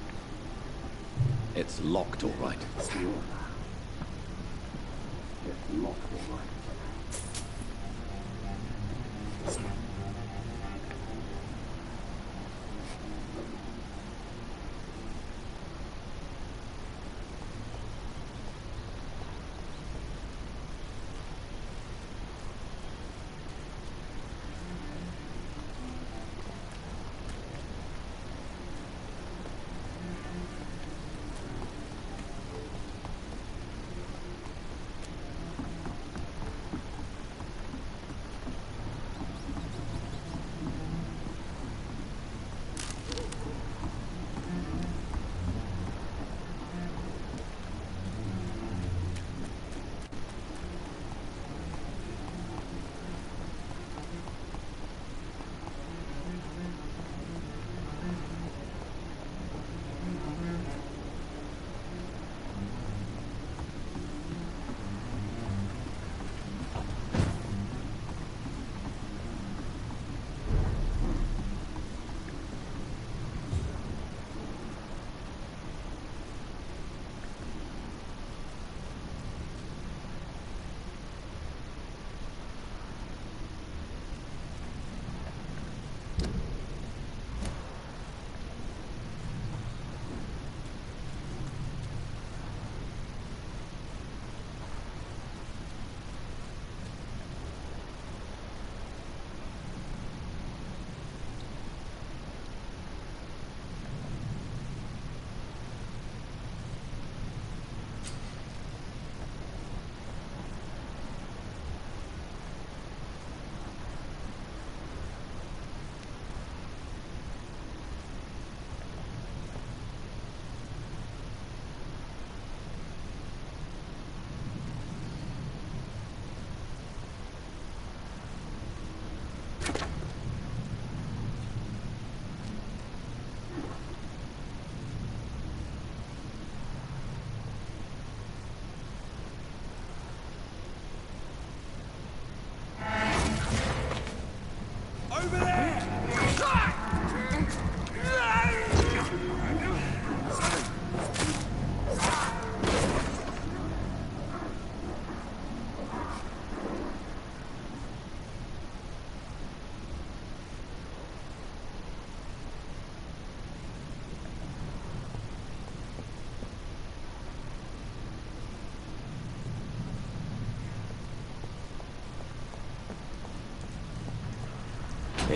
It's locked, all right.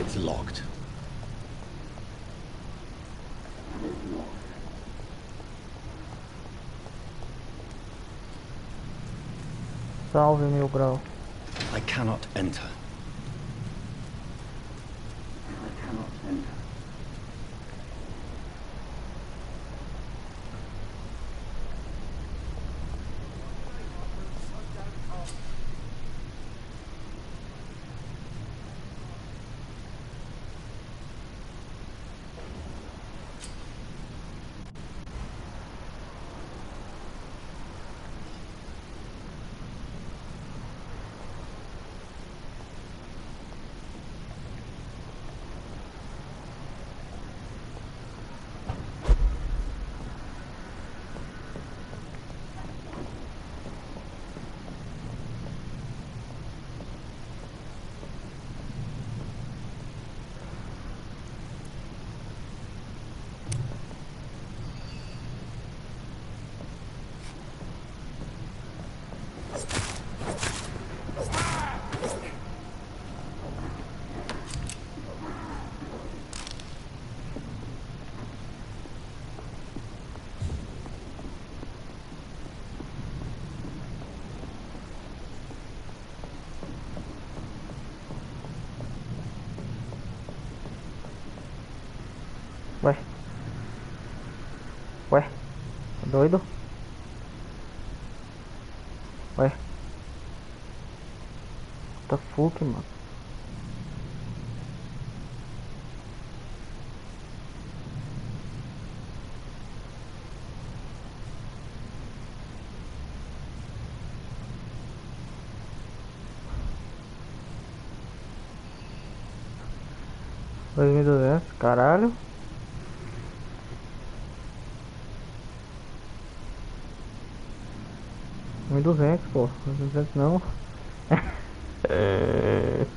It's locked. Salve, meu grau. I cannot enter. Ué? Ué? Tá doido? Ué? Tá fuck, mano. $2.200, caralho. $1.200, pô. $1.200 não. É...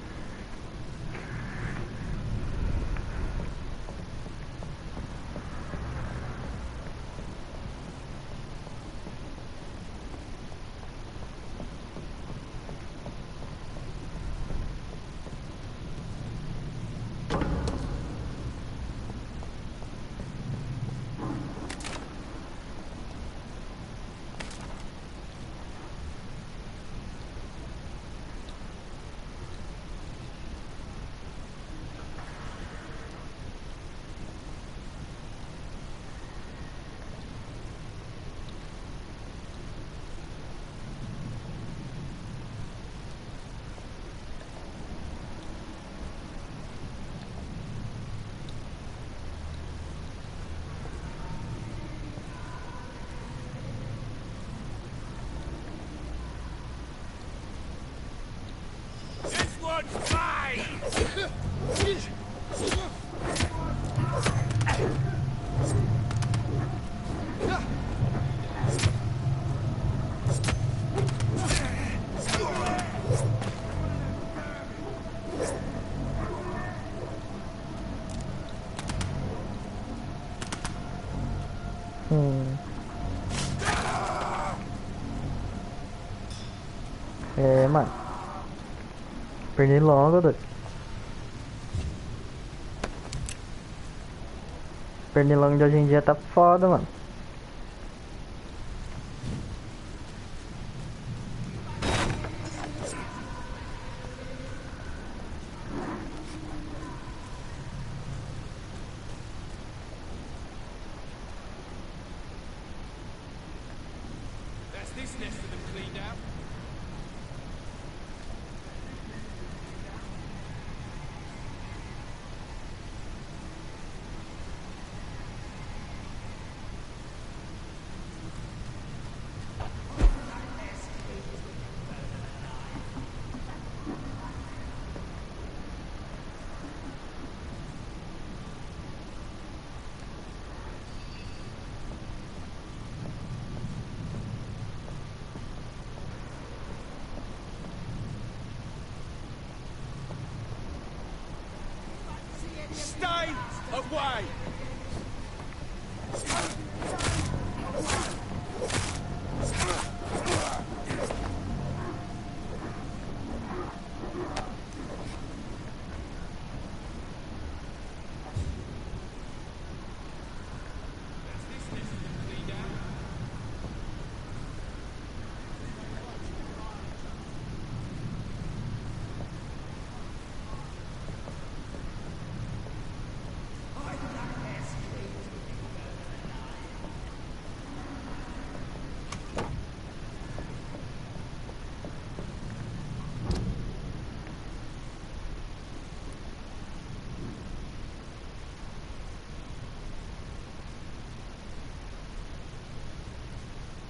É, mano. Perdi logo, doido. Perdi logo de hoje em dia tá foda, mano. Stay away!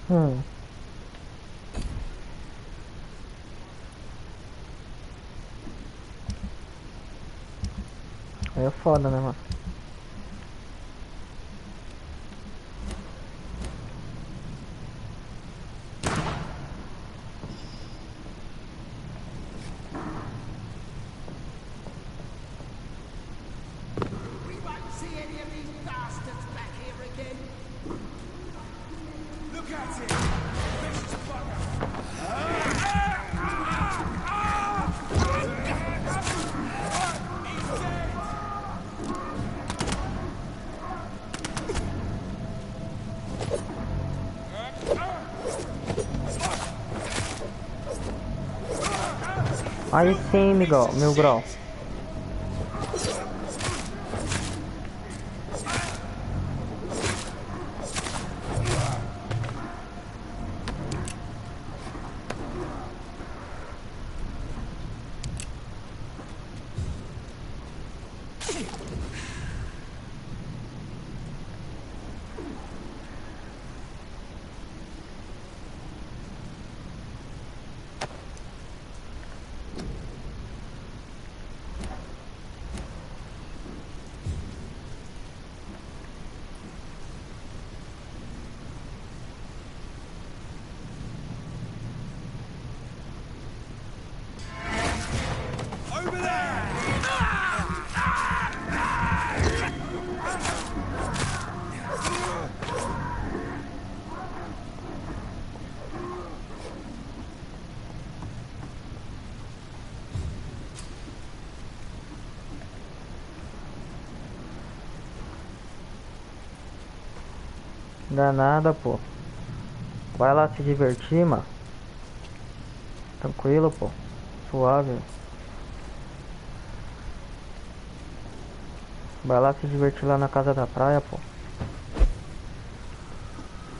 Hum. Aí é foda, né, mano? Aí sim, Miguel, meu grau. Danada, pô. Vai lá se divertir, mano. Tranquilo, pô. Suave. Vai lá se divertir lá na casa da praia, pô.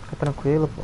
Fica tranquilo, pô.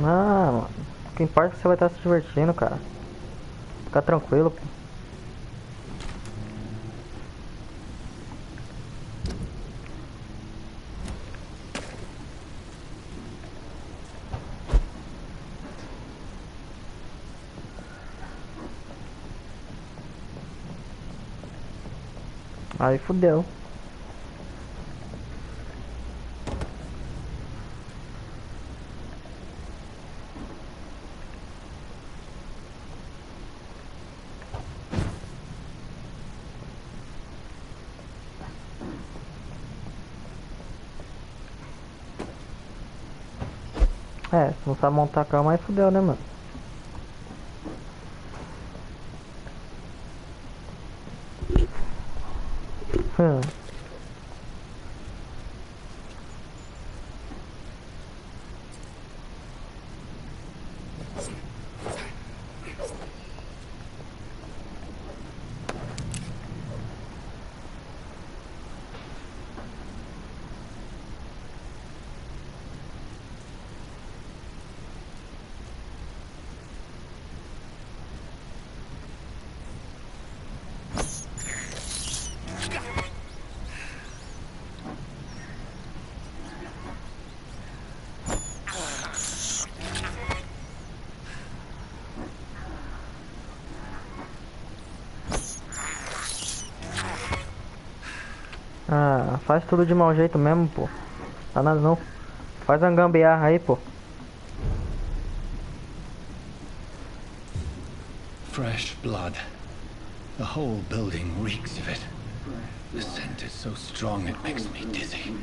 Não, mano. O que importa é que você vai estar se divertindo, cara. Fica tranquilo, pô. Aí fudeu. É, se não sabe montar a cama, aí fudeu, né, mano? Hum. Ah, faz tudo de mau jeito mesmo, pô. Tá nada não. Faz uma gambiarra aí, pô. Fresh blood. The whole building reeks of it. The scent is so strong it makes me dizzy.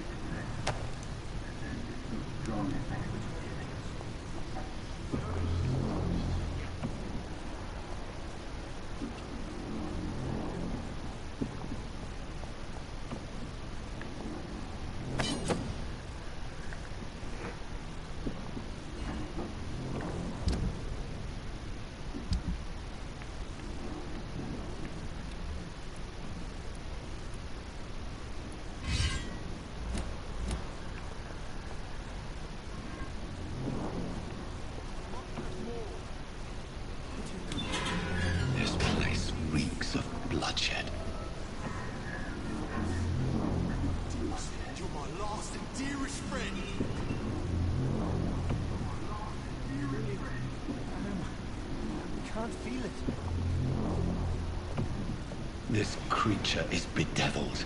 Bloodshed. You're my last and dearest friend. I can't feel it. This creature is bedeviled.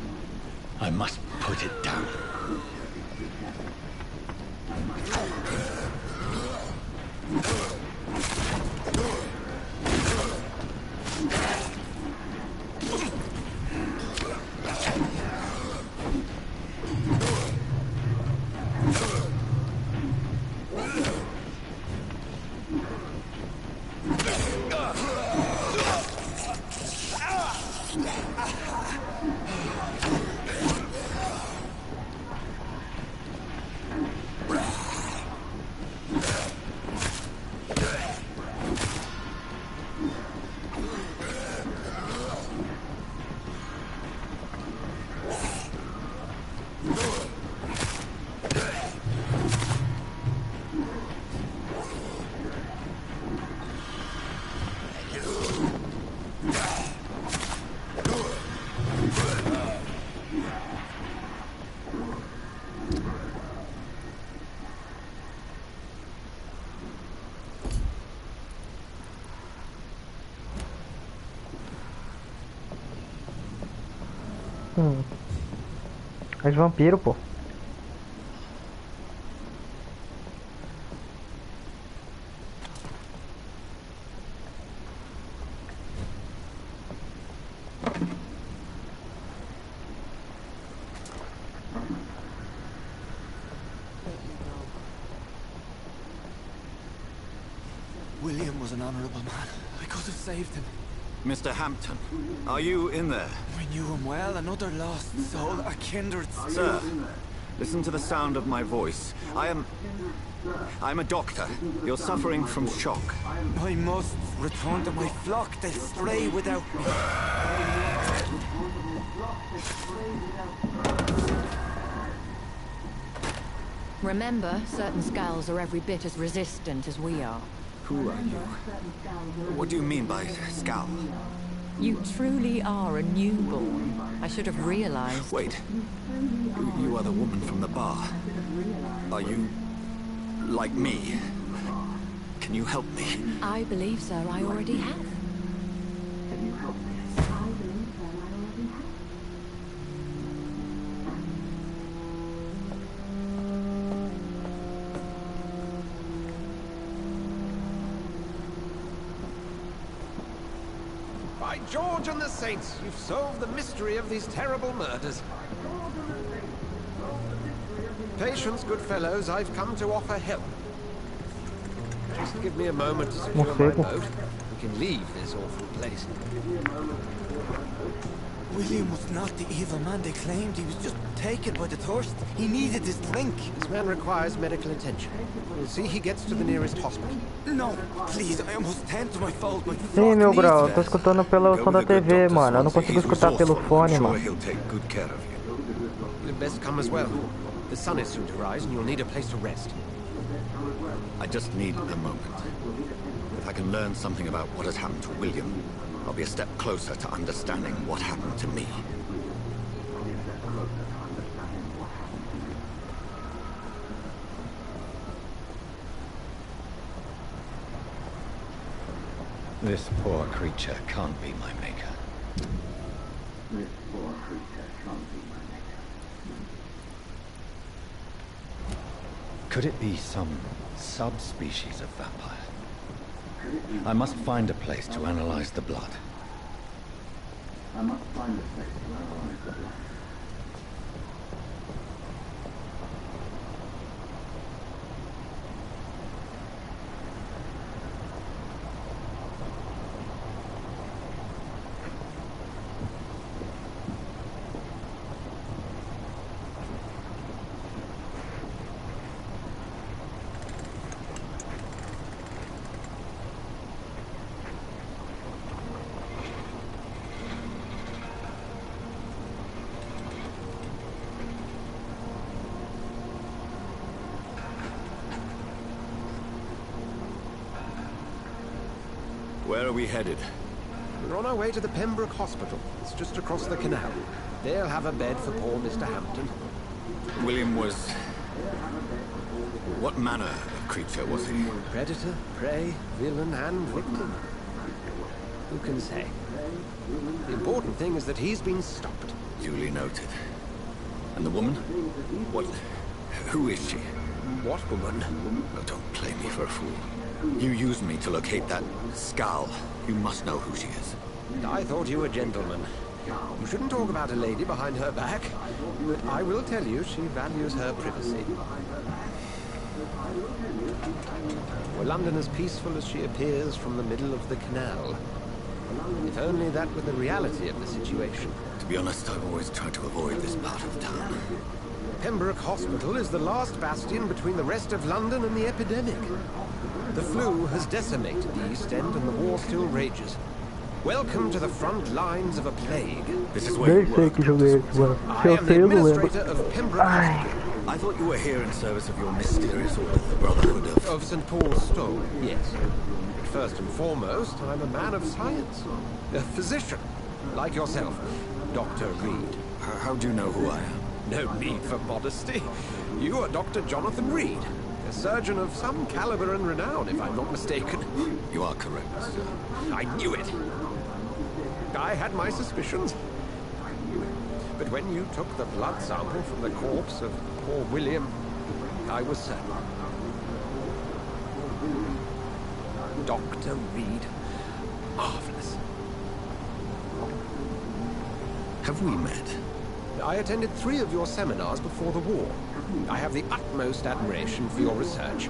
I must put it down. É de vampiro, pô. William was an honorable man. I could have saved him. Mr. Hampton, are you in there? We knew him well, another lost soul, a kindred spirit. Sir, listen to the sound of my voice. I'm a doctor. You're suffering from shock. I must return to my flock. They'll stray without me. Remember, certain skulls are every bit as resistant as we are. Who are you? What do you mean by scowl? You truly are a newborn. I should have realized. Wait. You are the woman from the bar. Are you like me? Can you help me? I believe so. I already have. By George and the Saints, you've solved the mystery of these terrible murders. Patience, good fellows, I've come to offer help. Just give me a moment to secure my boat. We can leave this awful place. William was not the evil man they claimed. He was just taken by the thirst. He needed this drink. This man requires medical attention. We'll see he gets to the nearest hospital. No, please, I must tend to my fault. My Sim, meu grau, eu tô escutando pelo som da TV, mano. Eu não consigo escutar pelo fone, mano. You'll best come as well. The sun is soon to rise and you'll need a place to rest. I just need a moment. If I can learn something about what has happened to William, I'll be a step closer to understanding what happened to me. This poor creature can't be my maker. This poor creature can't be my maker. Could it be some subspecies of vampire? I must find a place to analyze the blood. Where are we headed? We're on our way to the Pembroke Hospital. It's just across the canal. They'll have a bed for poor Mr. Hampton. William was... What manner of creature was he? Predator, prey, villain, and victim. Who can say? The important thing is that he's been stopped. Duly noted. And the woman? What... Who is she? What woman? Oh, don't play me for a fool. You used me to locate that skull. You must know who she is. I thought you a gentleman. You shouldn't talk about a lady behind her back. But I will tell you, she values her privacy. Were London as peaceful as she appears from the middle of the canal? If only that were the reality of the situation. To be honest, I've always tried to avoid this part of town. Pembroke Hospital is the last bastion between the rest of London and the epidemic. The flu has decimated the East End and the war still rages. Welcome to the front lines of a plague. This is where you work. I am the administrator of Pembroke Hospital. I thought you were here in service of your mysterious order, the Brotherhood of... Of St. Paul's Stone, yes. But first and foremost, I'm a man of science. A physician, like yourself, Dr. Reed. How do you know who I am? No need for modesty. You are Dr. Jonathan Reed. A surgeon of some caliber and renown, if I'm not mistaken. You are correct, sir. I knew it. I had my suspicions. But when you took the blood sample from the corpse of poor William, I was certain. Dr. Reed. Marvelous. Have we met? I attended 3 of your seminars before the war. I have the utmost admiration for your research.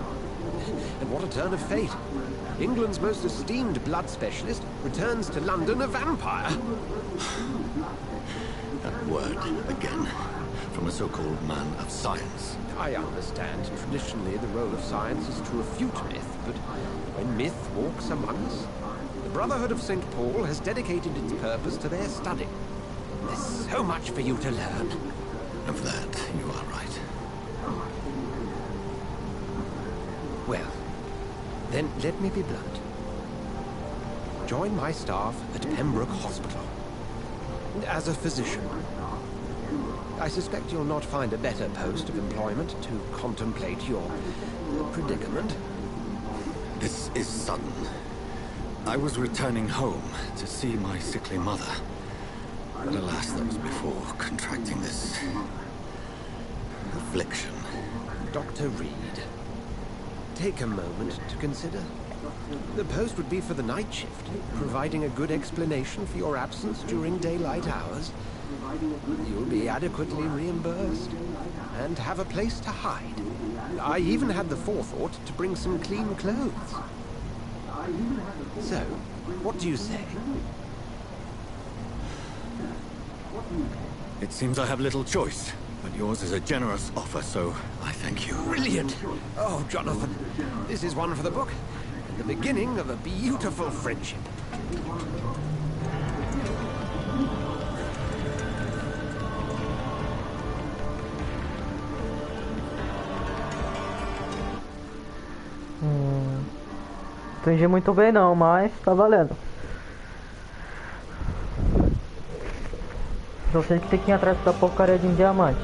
And what a turn of fate. England's most esteemed blood specialist returns to London a vampire. That word, again, from a so-called man of science. I understand. Traditionally, the role of science is to refute myth, but when myth walks among us, the Brotherhood of St. Paul has dedicated its purpose to their study. There's so much for you to learn. Of that, you are right. Well, then let me be blunt. Join my staff at Pembroke Hospital. As a physician. I suspect you'll not find a better post of employment to contemplate your predicament. This is sudden. I was returning home to see my sickly mother. But alas, that was before contracting this... affliction. Dr. Reed, take a moment to consider. The post would be for the night shift, providing a good explanation for your absence during daylight hours. You'll be adequately reimbursed, and have a place to hide. I even had the forethought to bring some clean clothes. So, what do you say? It seems I have little choice, but yours is a generous offer, so I thank you. Brilliant! Oh, Jonathan, this is one for the book. The beginning of a beautiful friendship. Entendi muito bem não, mas tá valendo. Só sei que tem que ir atrás da porcaria de um diamante.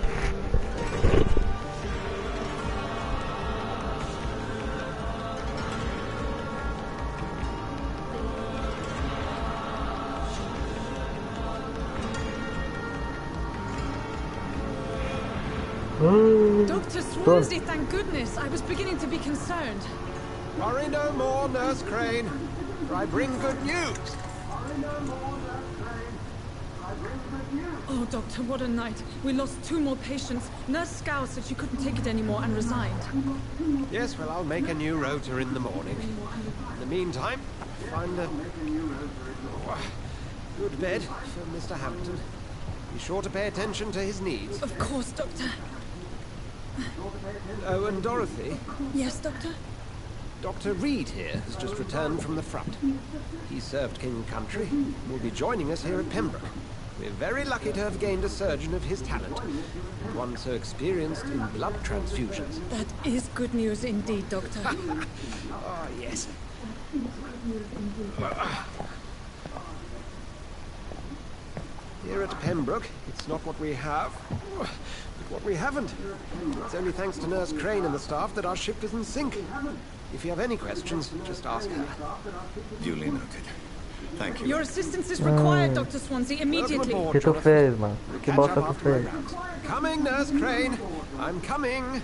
Dr. Swansea, thank goodness. I was beginning to be concerned. Worry no more, Nurse Crane, for I bring good news. Oh, Doctor, what a night. We lost 2 more patients. Nurse Scow said she couldn't take it anymore and resigned. Yes, well, I'll make a new rota in the morning. In the meantime, find a good bed for Mr. Hampton. Be sure to pay attention to his needs. Of course, Doctor. Oh, and Dorothy? Yes, Doctor? Dr. Reed here has just returned from the front. He served King Country and will be joining us here at Pembroke. We're very lucky to have gained a surgeon of his talent, and one so experienced in blood transfusions. That is good news indeed, Doctor. Oh, yes. Here at Pembroke, it's not what we have, but what we haven't. It's only thanks to Nurse Crane and the staff that our ship isn't sink. If you have any questions, just ask her. Duly noted. Thank you. Your assistance is required, Dr. Swansea, immediately. O que tu fez, mano? Que bosta tu fez? Coming, Nurse Crane. I'm coming.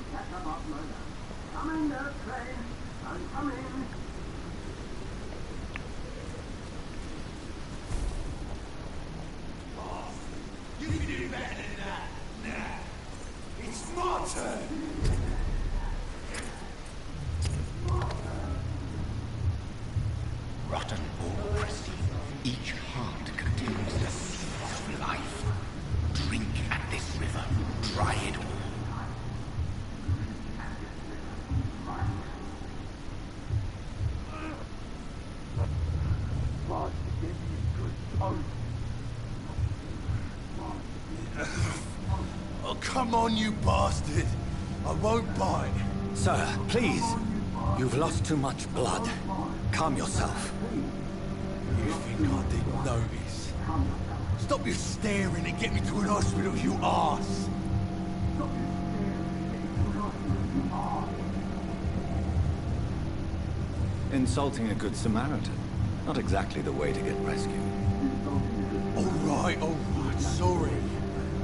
You can do better than that. Nah. It's my turn. Rotten ore, Christine. Each heart contains the seeds of life. Drink at this river. Try it all. Oh, come on, you bastard. I won't bite. Sir, please. You've lost too much blood. Calm yourself. You think I didn't notice? Stop your staring and get me to an hospital, you arse! Insulting a good Samaritan. Not exactly the way to get rescued. All right, sorry.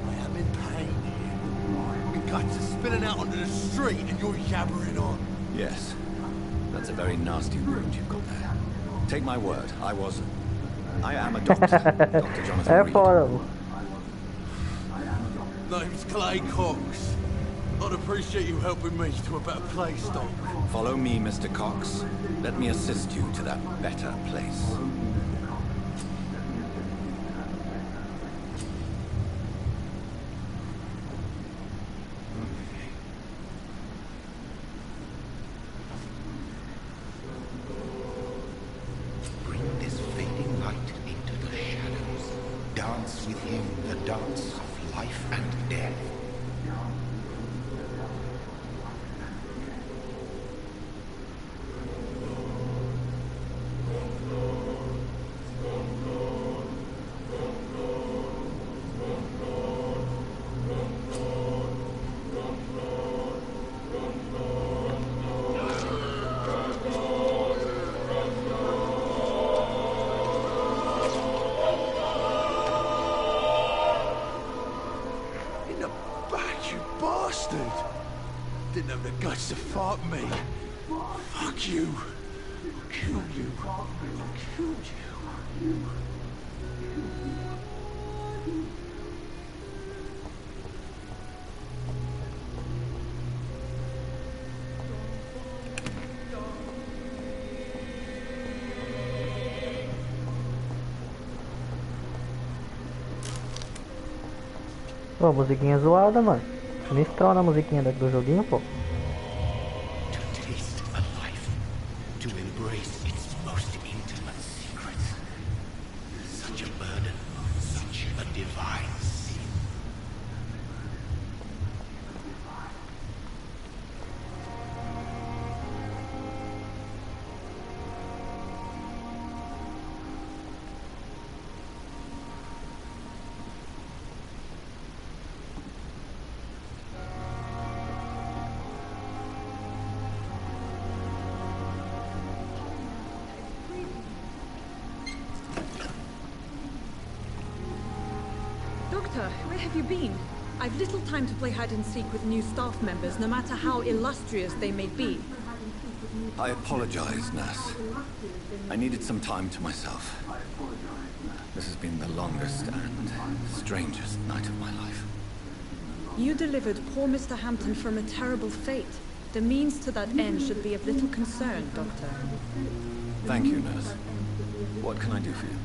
I am in pain here. My guts are spilling out onto the street and you're yabbering on. Yes. That's a very nasty wound you've got there. Take my word, I am a doctor. Dr. Jonathan Reed. Foda. Name's Clay Cox. I'd appreciate you helping me to a better place, Doc. Follow me, Mr. Cox. Let me assist you to that better place. Bring this fading light into the shadows. Dance with him the dance of life and death. Didn't have the guts to fight me. Fuck you. I'll kill you. I'll kill you. Pô, musiquinha zoada, mano. Sinistrona a musiquinha do joguinho, pô. To taste a life, to embrace its most intimate secrets. Such a burden, such a divine sin. Doctor, where have you been? I've little time to play hide and seek with new staff members, no matter how illustrious they may be. I apologize, nurse. I needed some time to myself. Mr. has been the longest and strangest night of my life. You delivered poor Mr. Hampton from a terrible fate. The means to that end should be of little concern, Doctor. Thank you, nurse. What can I do for you?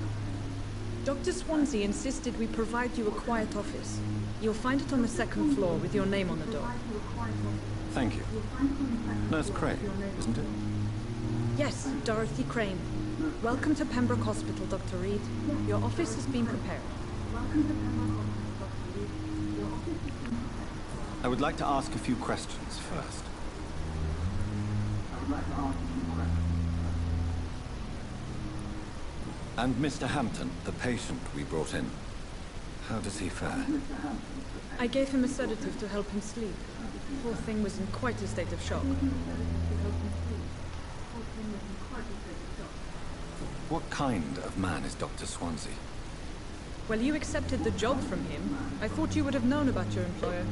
Dr. Swansea insisted we provide you a quiet office. You'll find it on the second floor with your name on the door. Thank you. Nurse Crane, isn't it? Yes, Dorothy Crane. Welcome to Pembroke Hospital, Dr. Reed. Your office has been prepared. I would like to ask a few questions first. And Mr. Hampton, the patient we brought in, how does he fare? I gave him a sedative to help him sleep. The poor thing was in quite a state of shock. What kind of man is Dr. Swansea? Well, you accepted the job from him. I thought you would have known about your employer.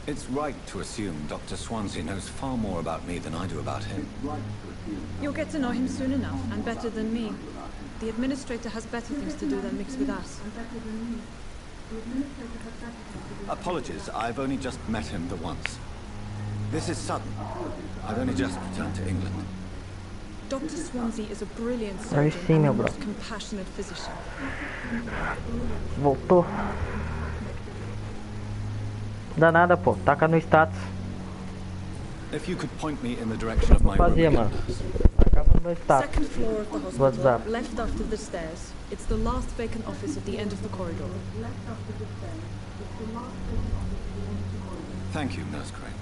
It's right to assume Dr. Swansea knows far more about me than I do about him. You'll get to know him soon enough, and better than me. The administrator has better things to do than mix with us. Apologies, I've only just met him the once. This is sudden. I've only just returned to England. Dr. Swansea is a brilliant surgeon and a most compassionate physician. Voltou. Dá nada, pô. Taca no status. If you could point me in the direction of my room Fazia, again, mano. nurse. Acaba no status. Second floor of the hospital, WhatsApp. left after the stairs. It's the last vacant office at the end of the corridor. Thank you, Nurse Crane.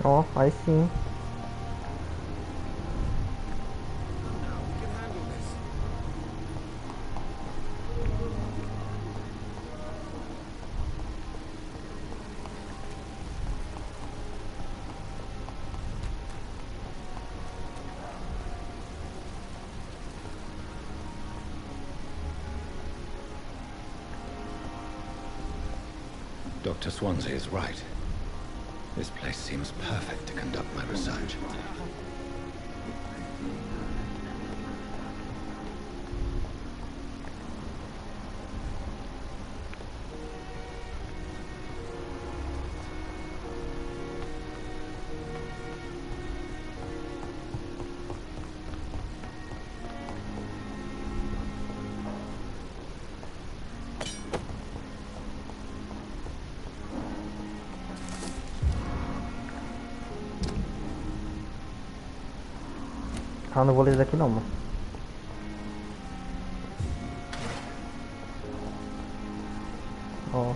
Ó, aí sim. Dr. Swansea is right. This place seems perfect to conduct my research. Ah, não vou ler isso aqui não, mano. Ó.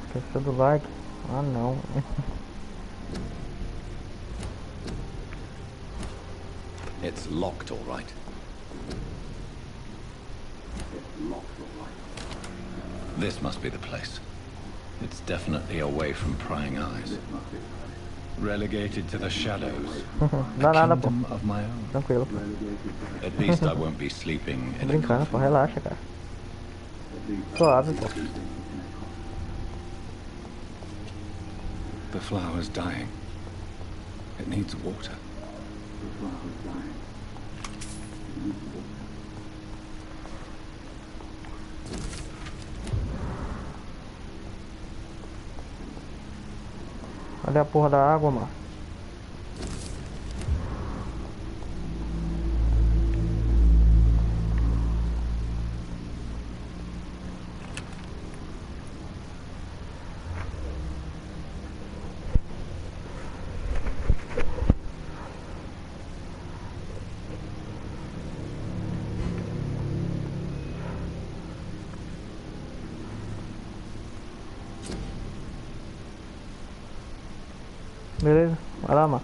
Esqueceu do like. Ah, não. It's locked, all right. This must be the place. It's definitely away from prying eyes. Relegated to the shadows. Dá nada, pô. Of my own. Tranquilo. At least I won't be sleeping in a Brincando, pô. Relaxa, cara. Suave, pô. The flower's dying. It needs water. Olha a porra da água, mano. Beleza, vai lá, mano.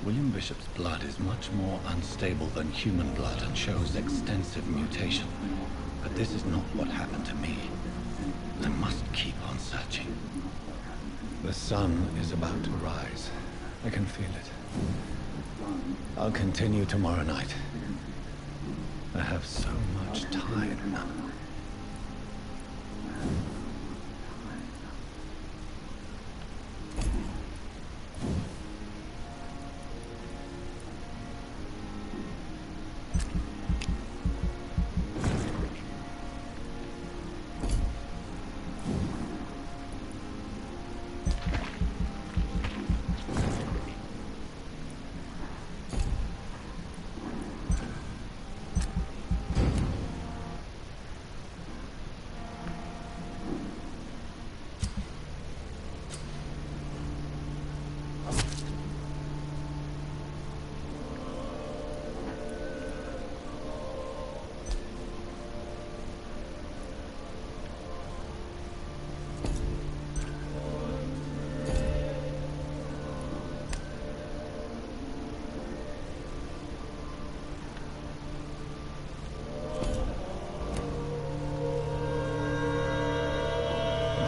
William Bishop's blood is much more unstable than human blood and shows extensive mutation. But this is not what happened to me. I must keep on searching. The sun is about to rise. I can feel it. I'll continue tomorrow night. I have so much time now.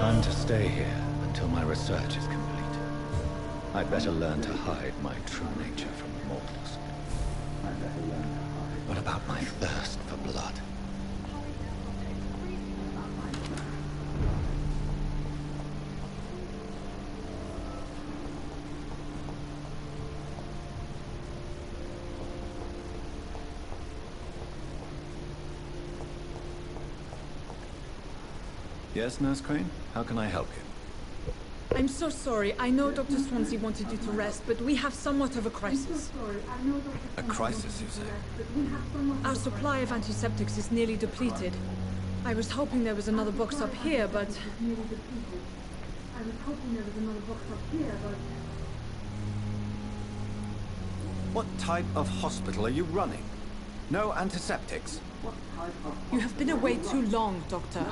I'm to stay here until my research is complete. I'd better learn to hide my true nature from the mortals. What about my thirst for blood? Yes, Nurse Crane? How can I help you? I'm so sorry. I know Dr. Swansea wanted you to rest, but we have somewhat of a crisis. A crisis, you say? Our supply of antiseptics is nearly depleted. I was hoping there was another box up here, but... What type of hospital are you running? No antiseptics? You have been away too long, Doctor.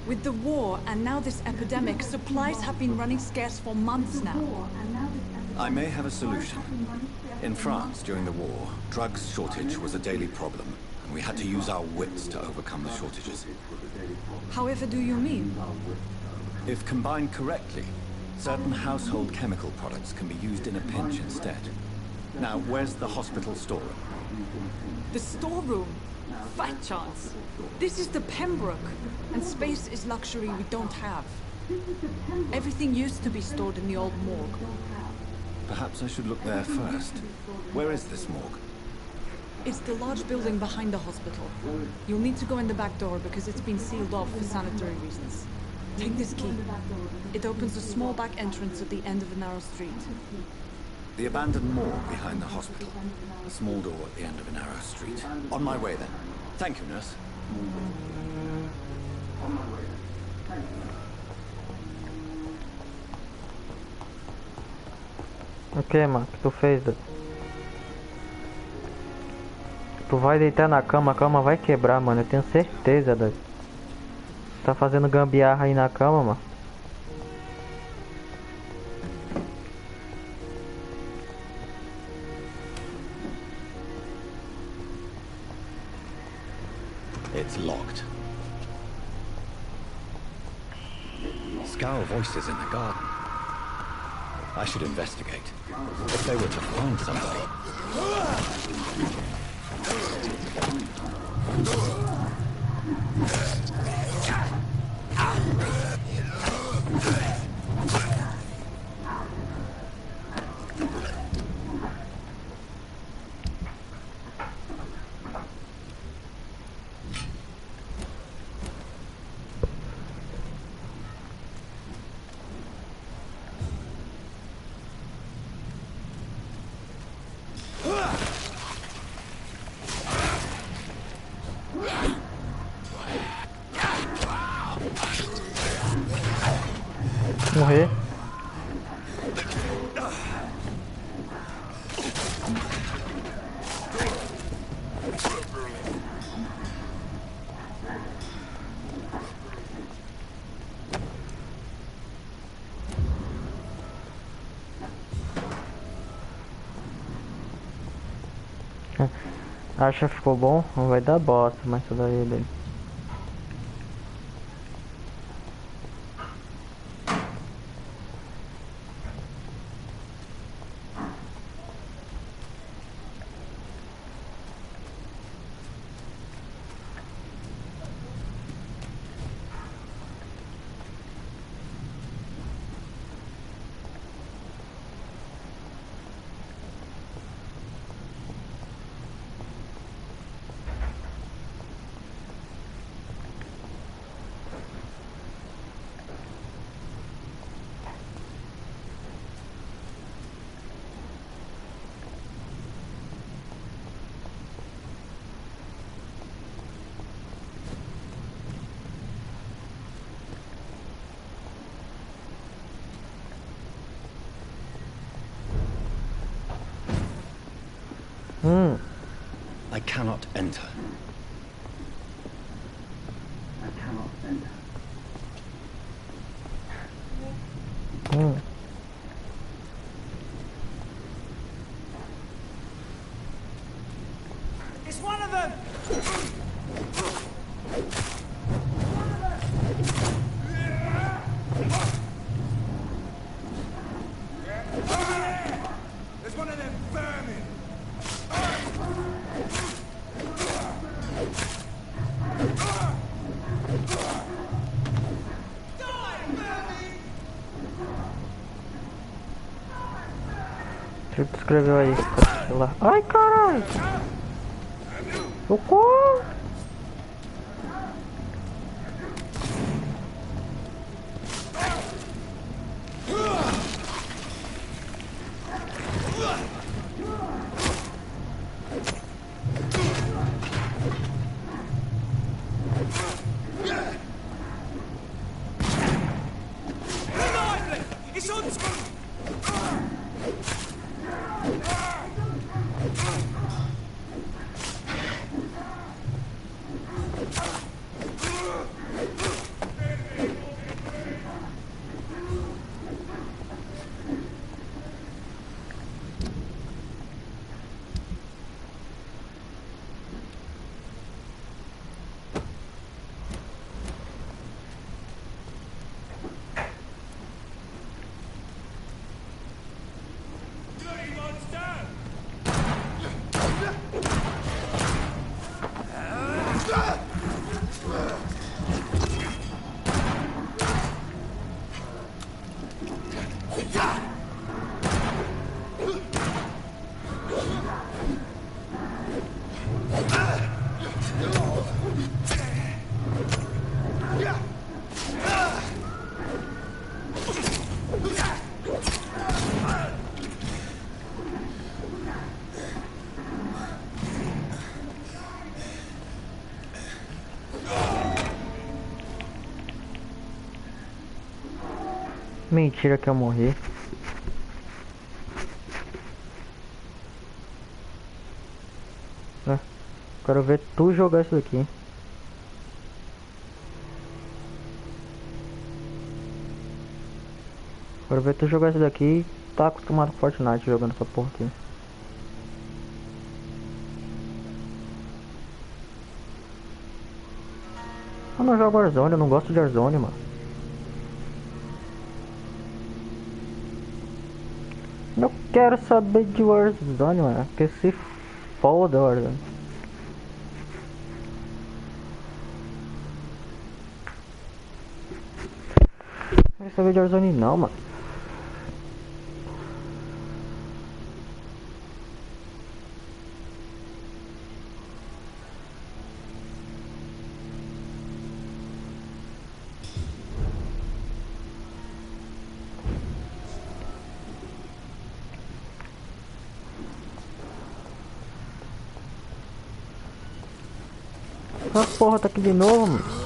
With the war and now this epidemic, supplies have been running scarce for months now. I may have a solution. In France, during the war, drugs shortage was a daily problem, and we had to use our wits to overcome the shortages. However do you mean? If combined correctly, certain household chemical products can be used in a pinch instead. Now, where's the hospital storeroom? The storeroom? Fat chance. This is the Pembroke, and space is luxury we don't have. Everything used to be stored in the old morgue. Perhaps I should look there first. Where is this morgue? It's the large building behind the hospital. You'll need to go in the back door because it's been sealed off for sanitary reasons. Take this key. It opens a small back entrance at the end of a narrow street. The abandoned morgue behind the hospital. A small door at the end of a narrow street. On my way then. Thank you, nurse. Ok, mano, o que tu fez, doido? Tu vai deitar na cama, a cama vai quebrar, mano. Eu tenho certeza, doido. Tá fazendo gambiarra aí na cama, mano. It's locked. Scowl voices in the garden. I should investigate. If they were to find somebody. Morrer. Acha que ficou bom? Não vai dar bosta, mas isso daí dele. I cannot enter. It's one of them! There's one of them vermin! O que tu escreveu aí? Sei lá. Ai, caralho! Socorro! It's on! Mentira que eu morri. Quero ver tu jogar isso daqui. Quero ver tu jogar isso daqui. Tá acostumado com Fortnite jogando essa porra aqui. Eu não jogo Warzone, eu não gosto de Warzone, mano. Não quero saber de Warzone, mano. Que se foda, Warzone. Não quero saber de Warzone não, mano. Ah, porra, tá aqui de novo, mano.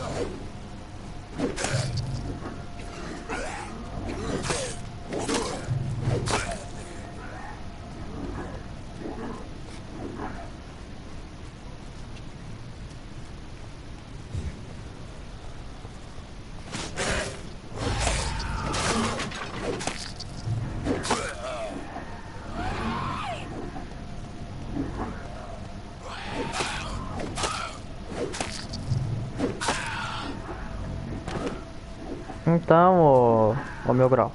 Então, ô meu grau.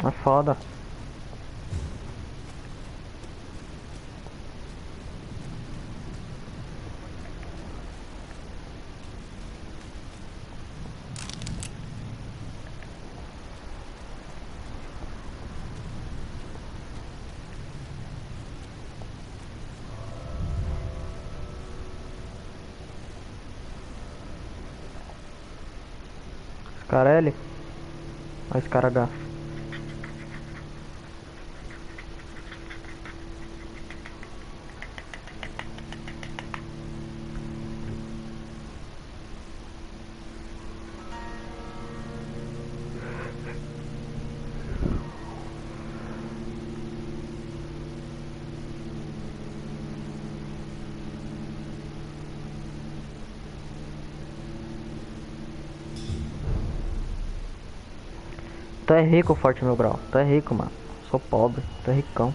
É foda. Scarelli. Olha esse cara H. Tu é rico, forte meu grau. Tu é rico, mano. Sou pobre. Tu é ricão.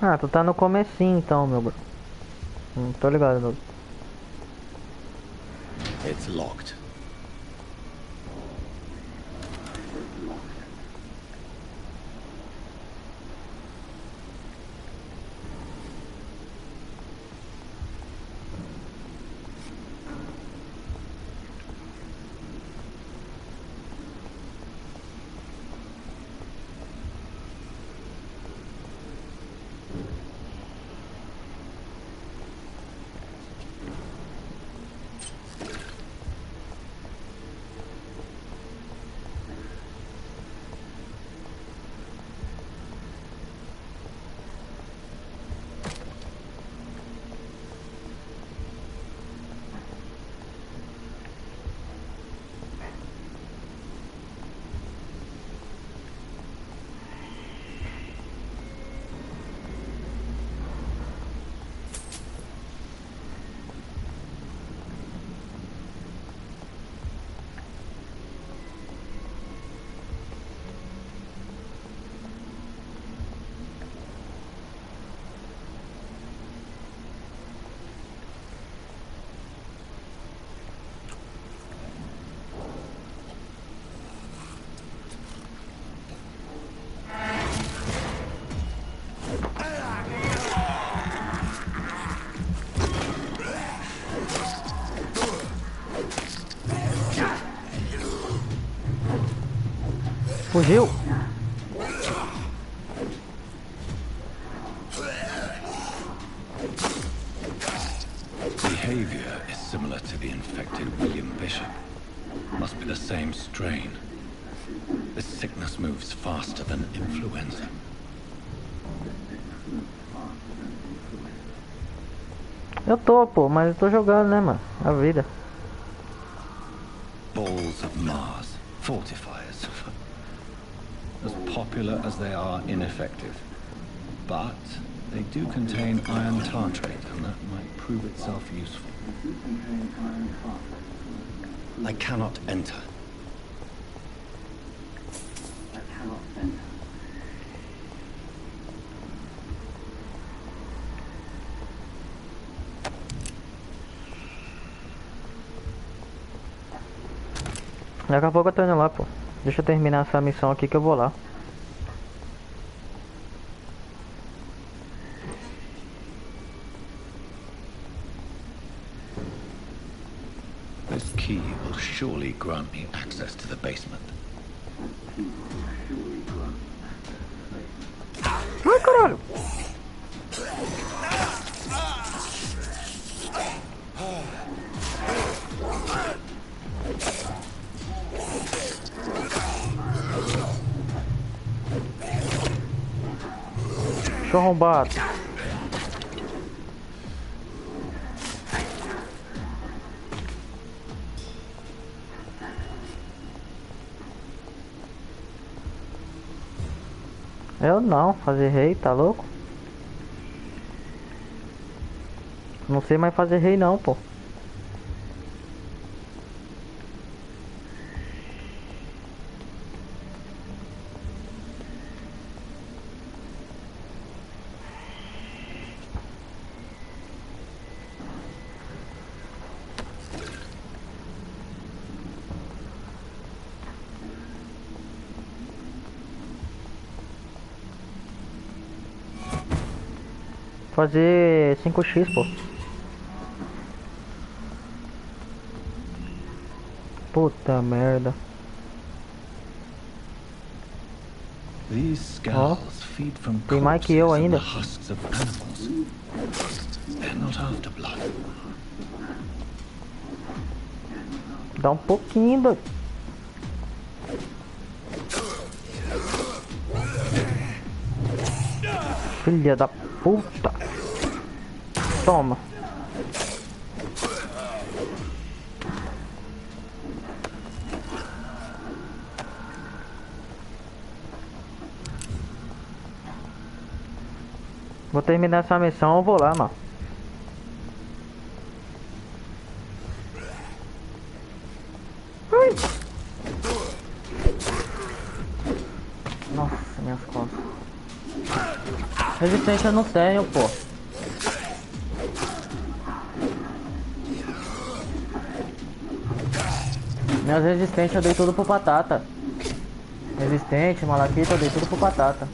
Ah, tu tá no comecinho então, meu bro. Tô ligado, meu. It's locked. Fugiu. Behavior is similar to the infected William Bishop. Must be the same strain. This sickness moves faster than influenza. Eu tô, pô, mas eu tô jogando, né, mano? A vida. Balls of Mars. Fortifiers. As popular as they are ineffective. But they do contain iron tartrate, and that might prove itself useful. I cannot enter. Daqui a pouco eu tô indo lá, pô. Deixa eu terminar essa missão aqui que eu vou lá. This key will surely grant me access to the basement. Ai, caralho! Deixa eu arrombar. Eu não, fazer rei, tá louco? Não sei mais fazer rei não, pô. Fazer 5x, pô. Puta merda. These scales feed from tem mais que eu corpses and ainda. the husks of animals. They're not after blood. Dá um pouquinho, doido. Filha da puta. Toma. Vou terminar essa missão, eu vou lá, mano. Ai. Nossa, minhas costas. Resistência eu não tenho, pô. Minhas resistências eu dei tudo pro Patata. Resistente, malaquita, eu dei tudo pro Patata.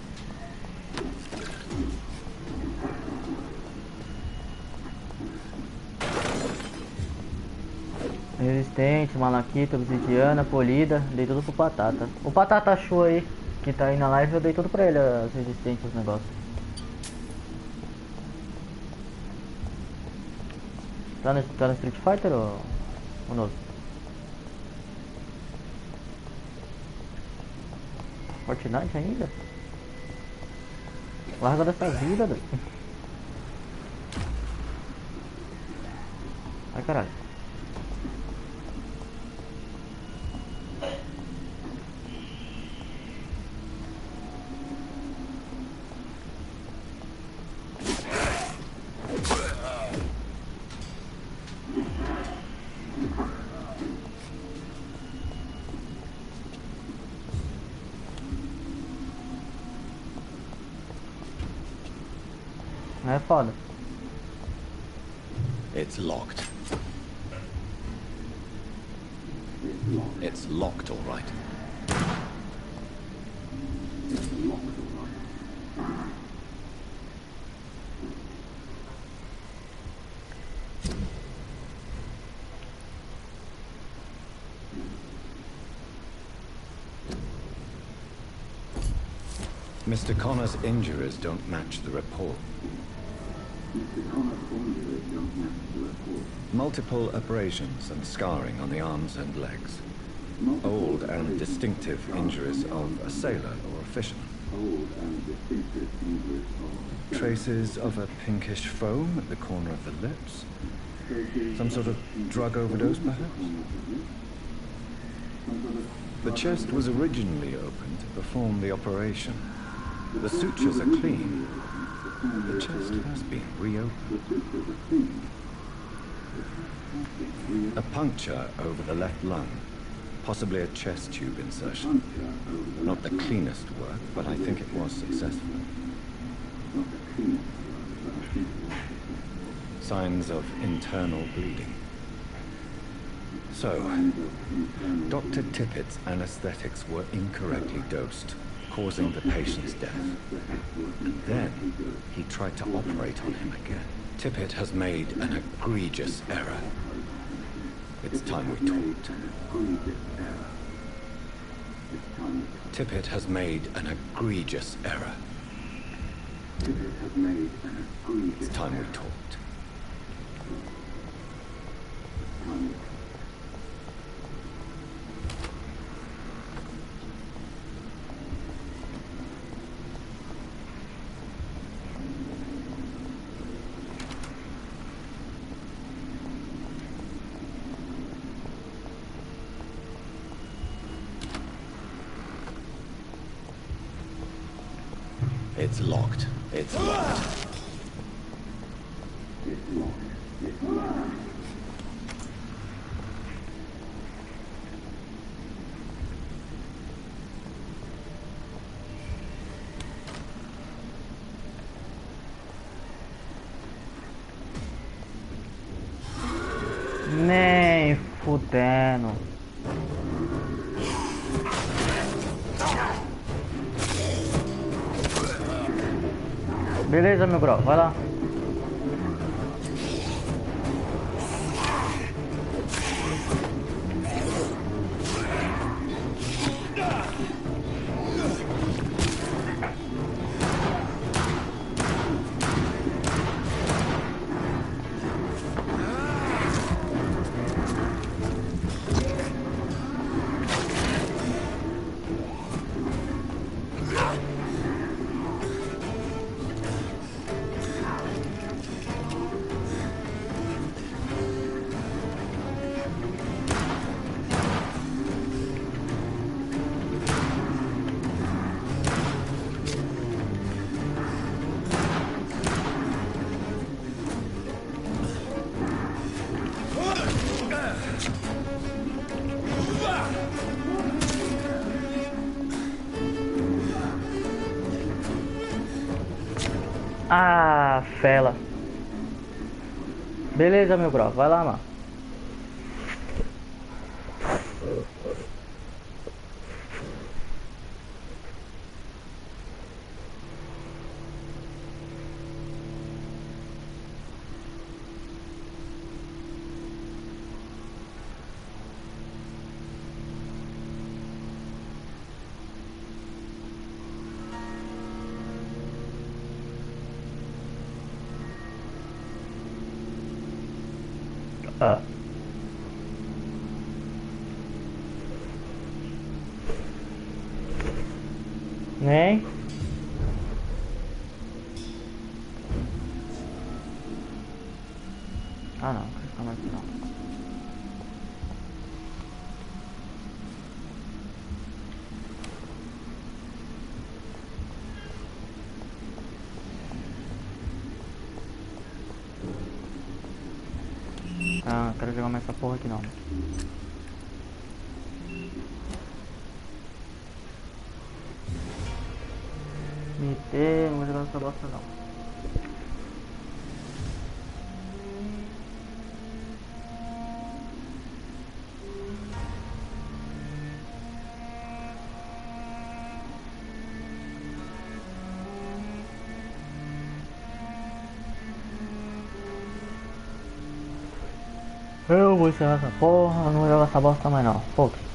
Resistente, malaquita, obsidiana, polida, dei tudo pro Patata. O Patata achou aí, que tá aí na live, eu dei tudo pra ele, as resistências, os negócios. Tá no Street Fighter ou no Fortnite ainda? Larga dessa vida, doido. Ai, caralho. É foda. It's locked. It's locked, all right. Mr. Connor's injuries don't match the report. Multiple abrasions and scarring on the arms and legs. Old and distinctive injuries of a sailor or a fisherman. Traces of a pinkish foam at the corner of the lips. Some sort of drug overdose, perhaps? The chest was originally opened to perform the operation. The sutures are clean. The chest has been reopened. A puncture over the left lung. Possibly a chest tube insertion. Not the cleanest work, but I think it was successful. Signs of internal bleeding. So, Dr. Tippett's anesthetics were incorrectly dosed, causing the patient's death. And then, he tried to operate on him again. Tippett has made an egregious error. It's time we talked. Tippett has made an egregious error. It's time we talked. It's locked. It's locked. Nem fudendo. Beleza, meu bro, vai lá. Ah, fela. Beleza, meu bro, vai lá, mano. Ah. Nem. Ah, não, calma aqui não. Ah, quero jogar mais essa porra aqui não. Meter, não vou jogar essa bosta não. Eu vou encerrar essa porra, não vou jogar essa bosta mais não. Foda-se.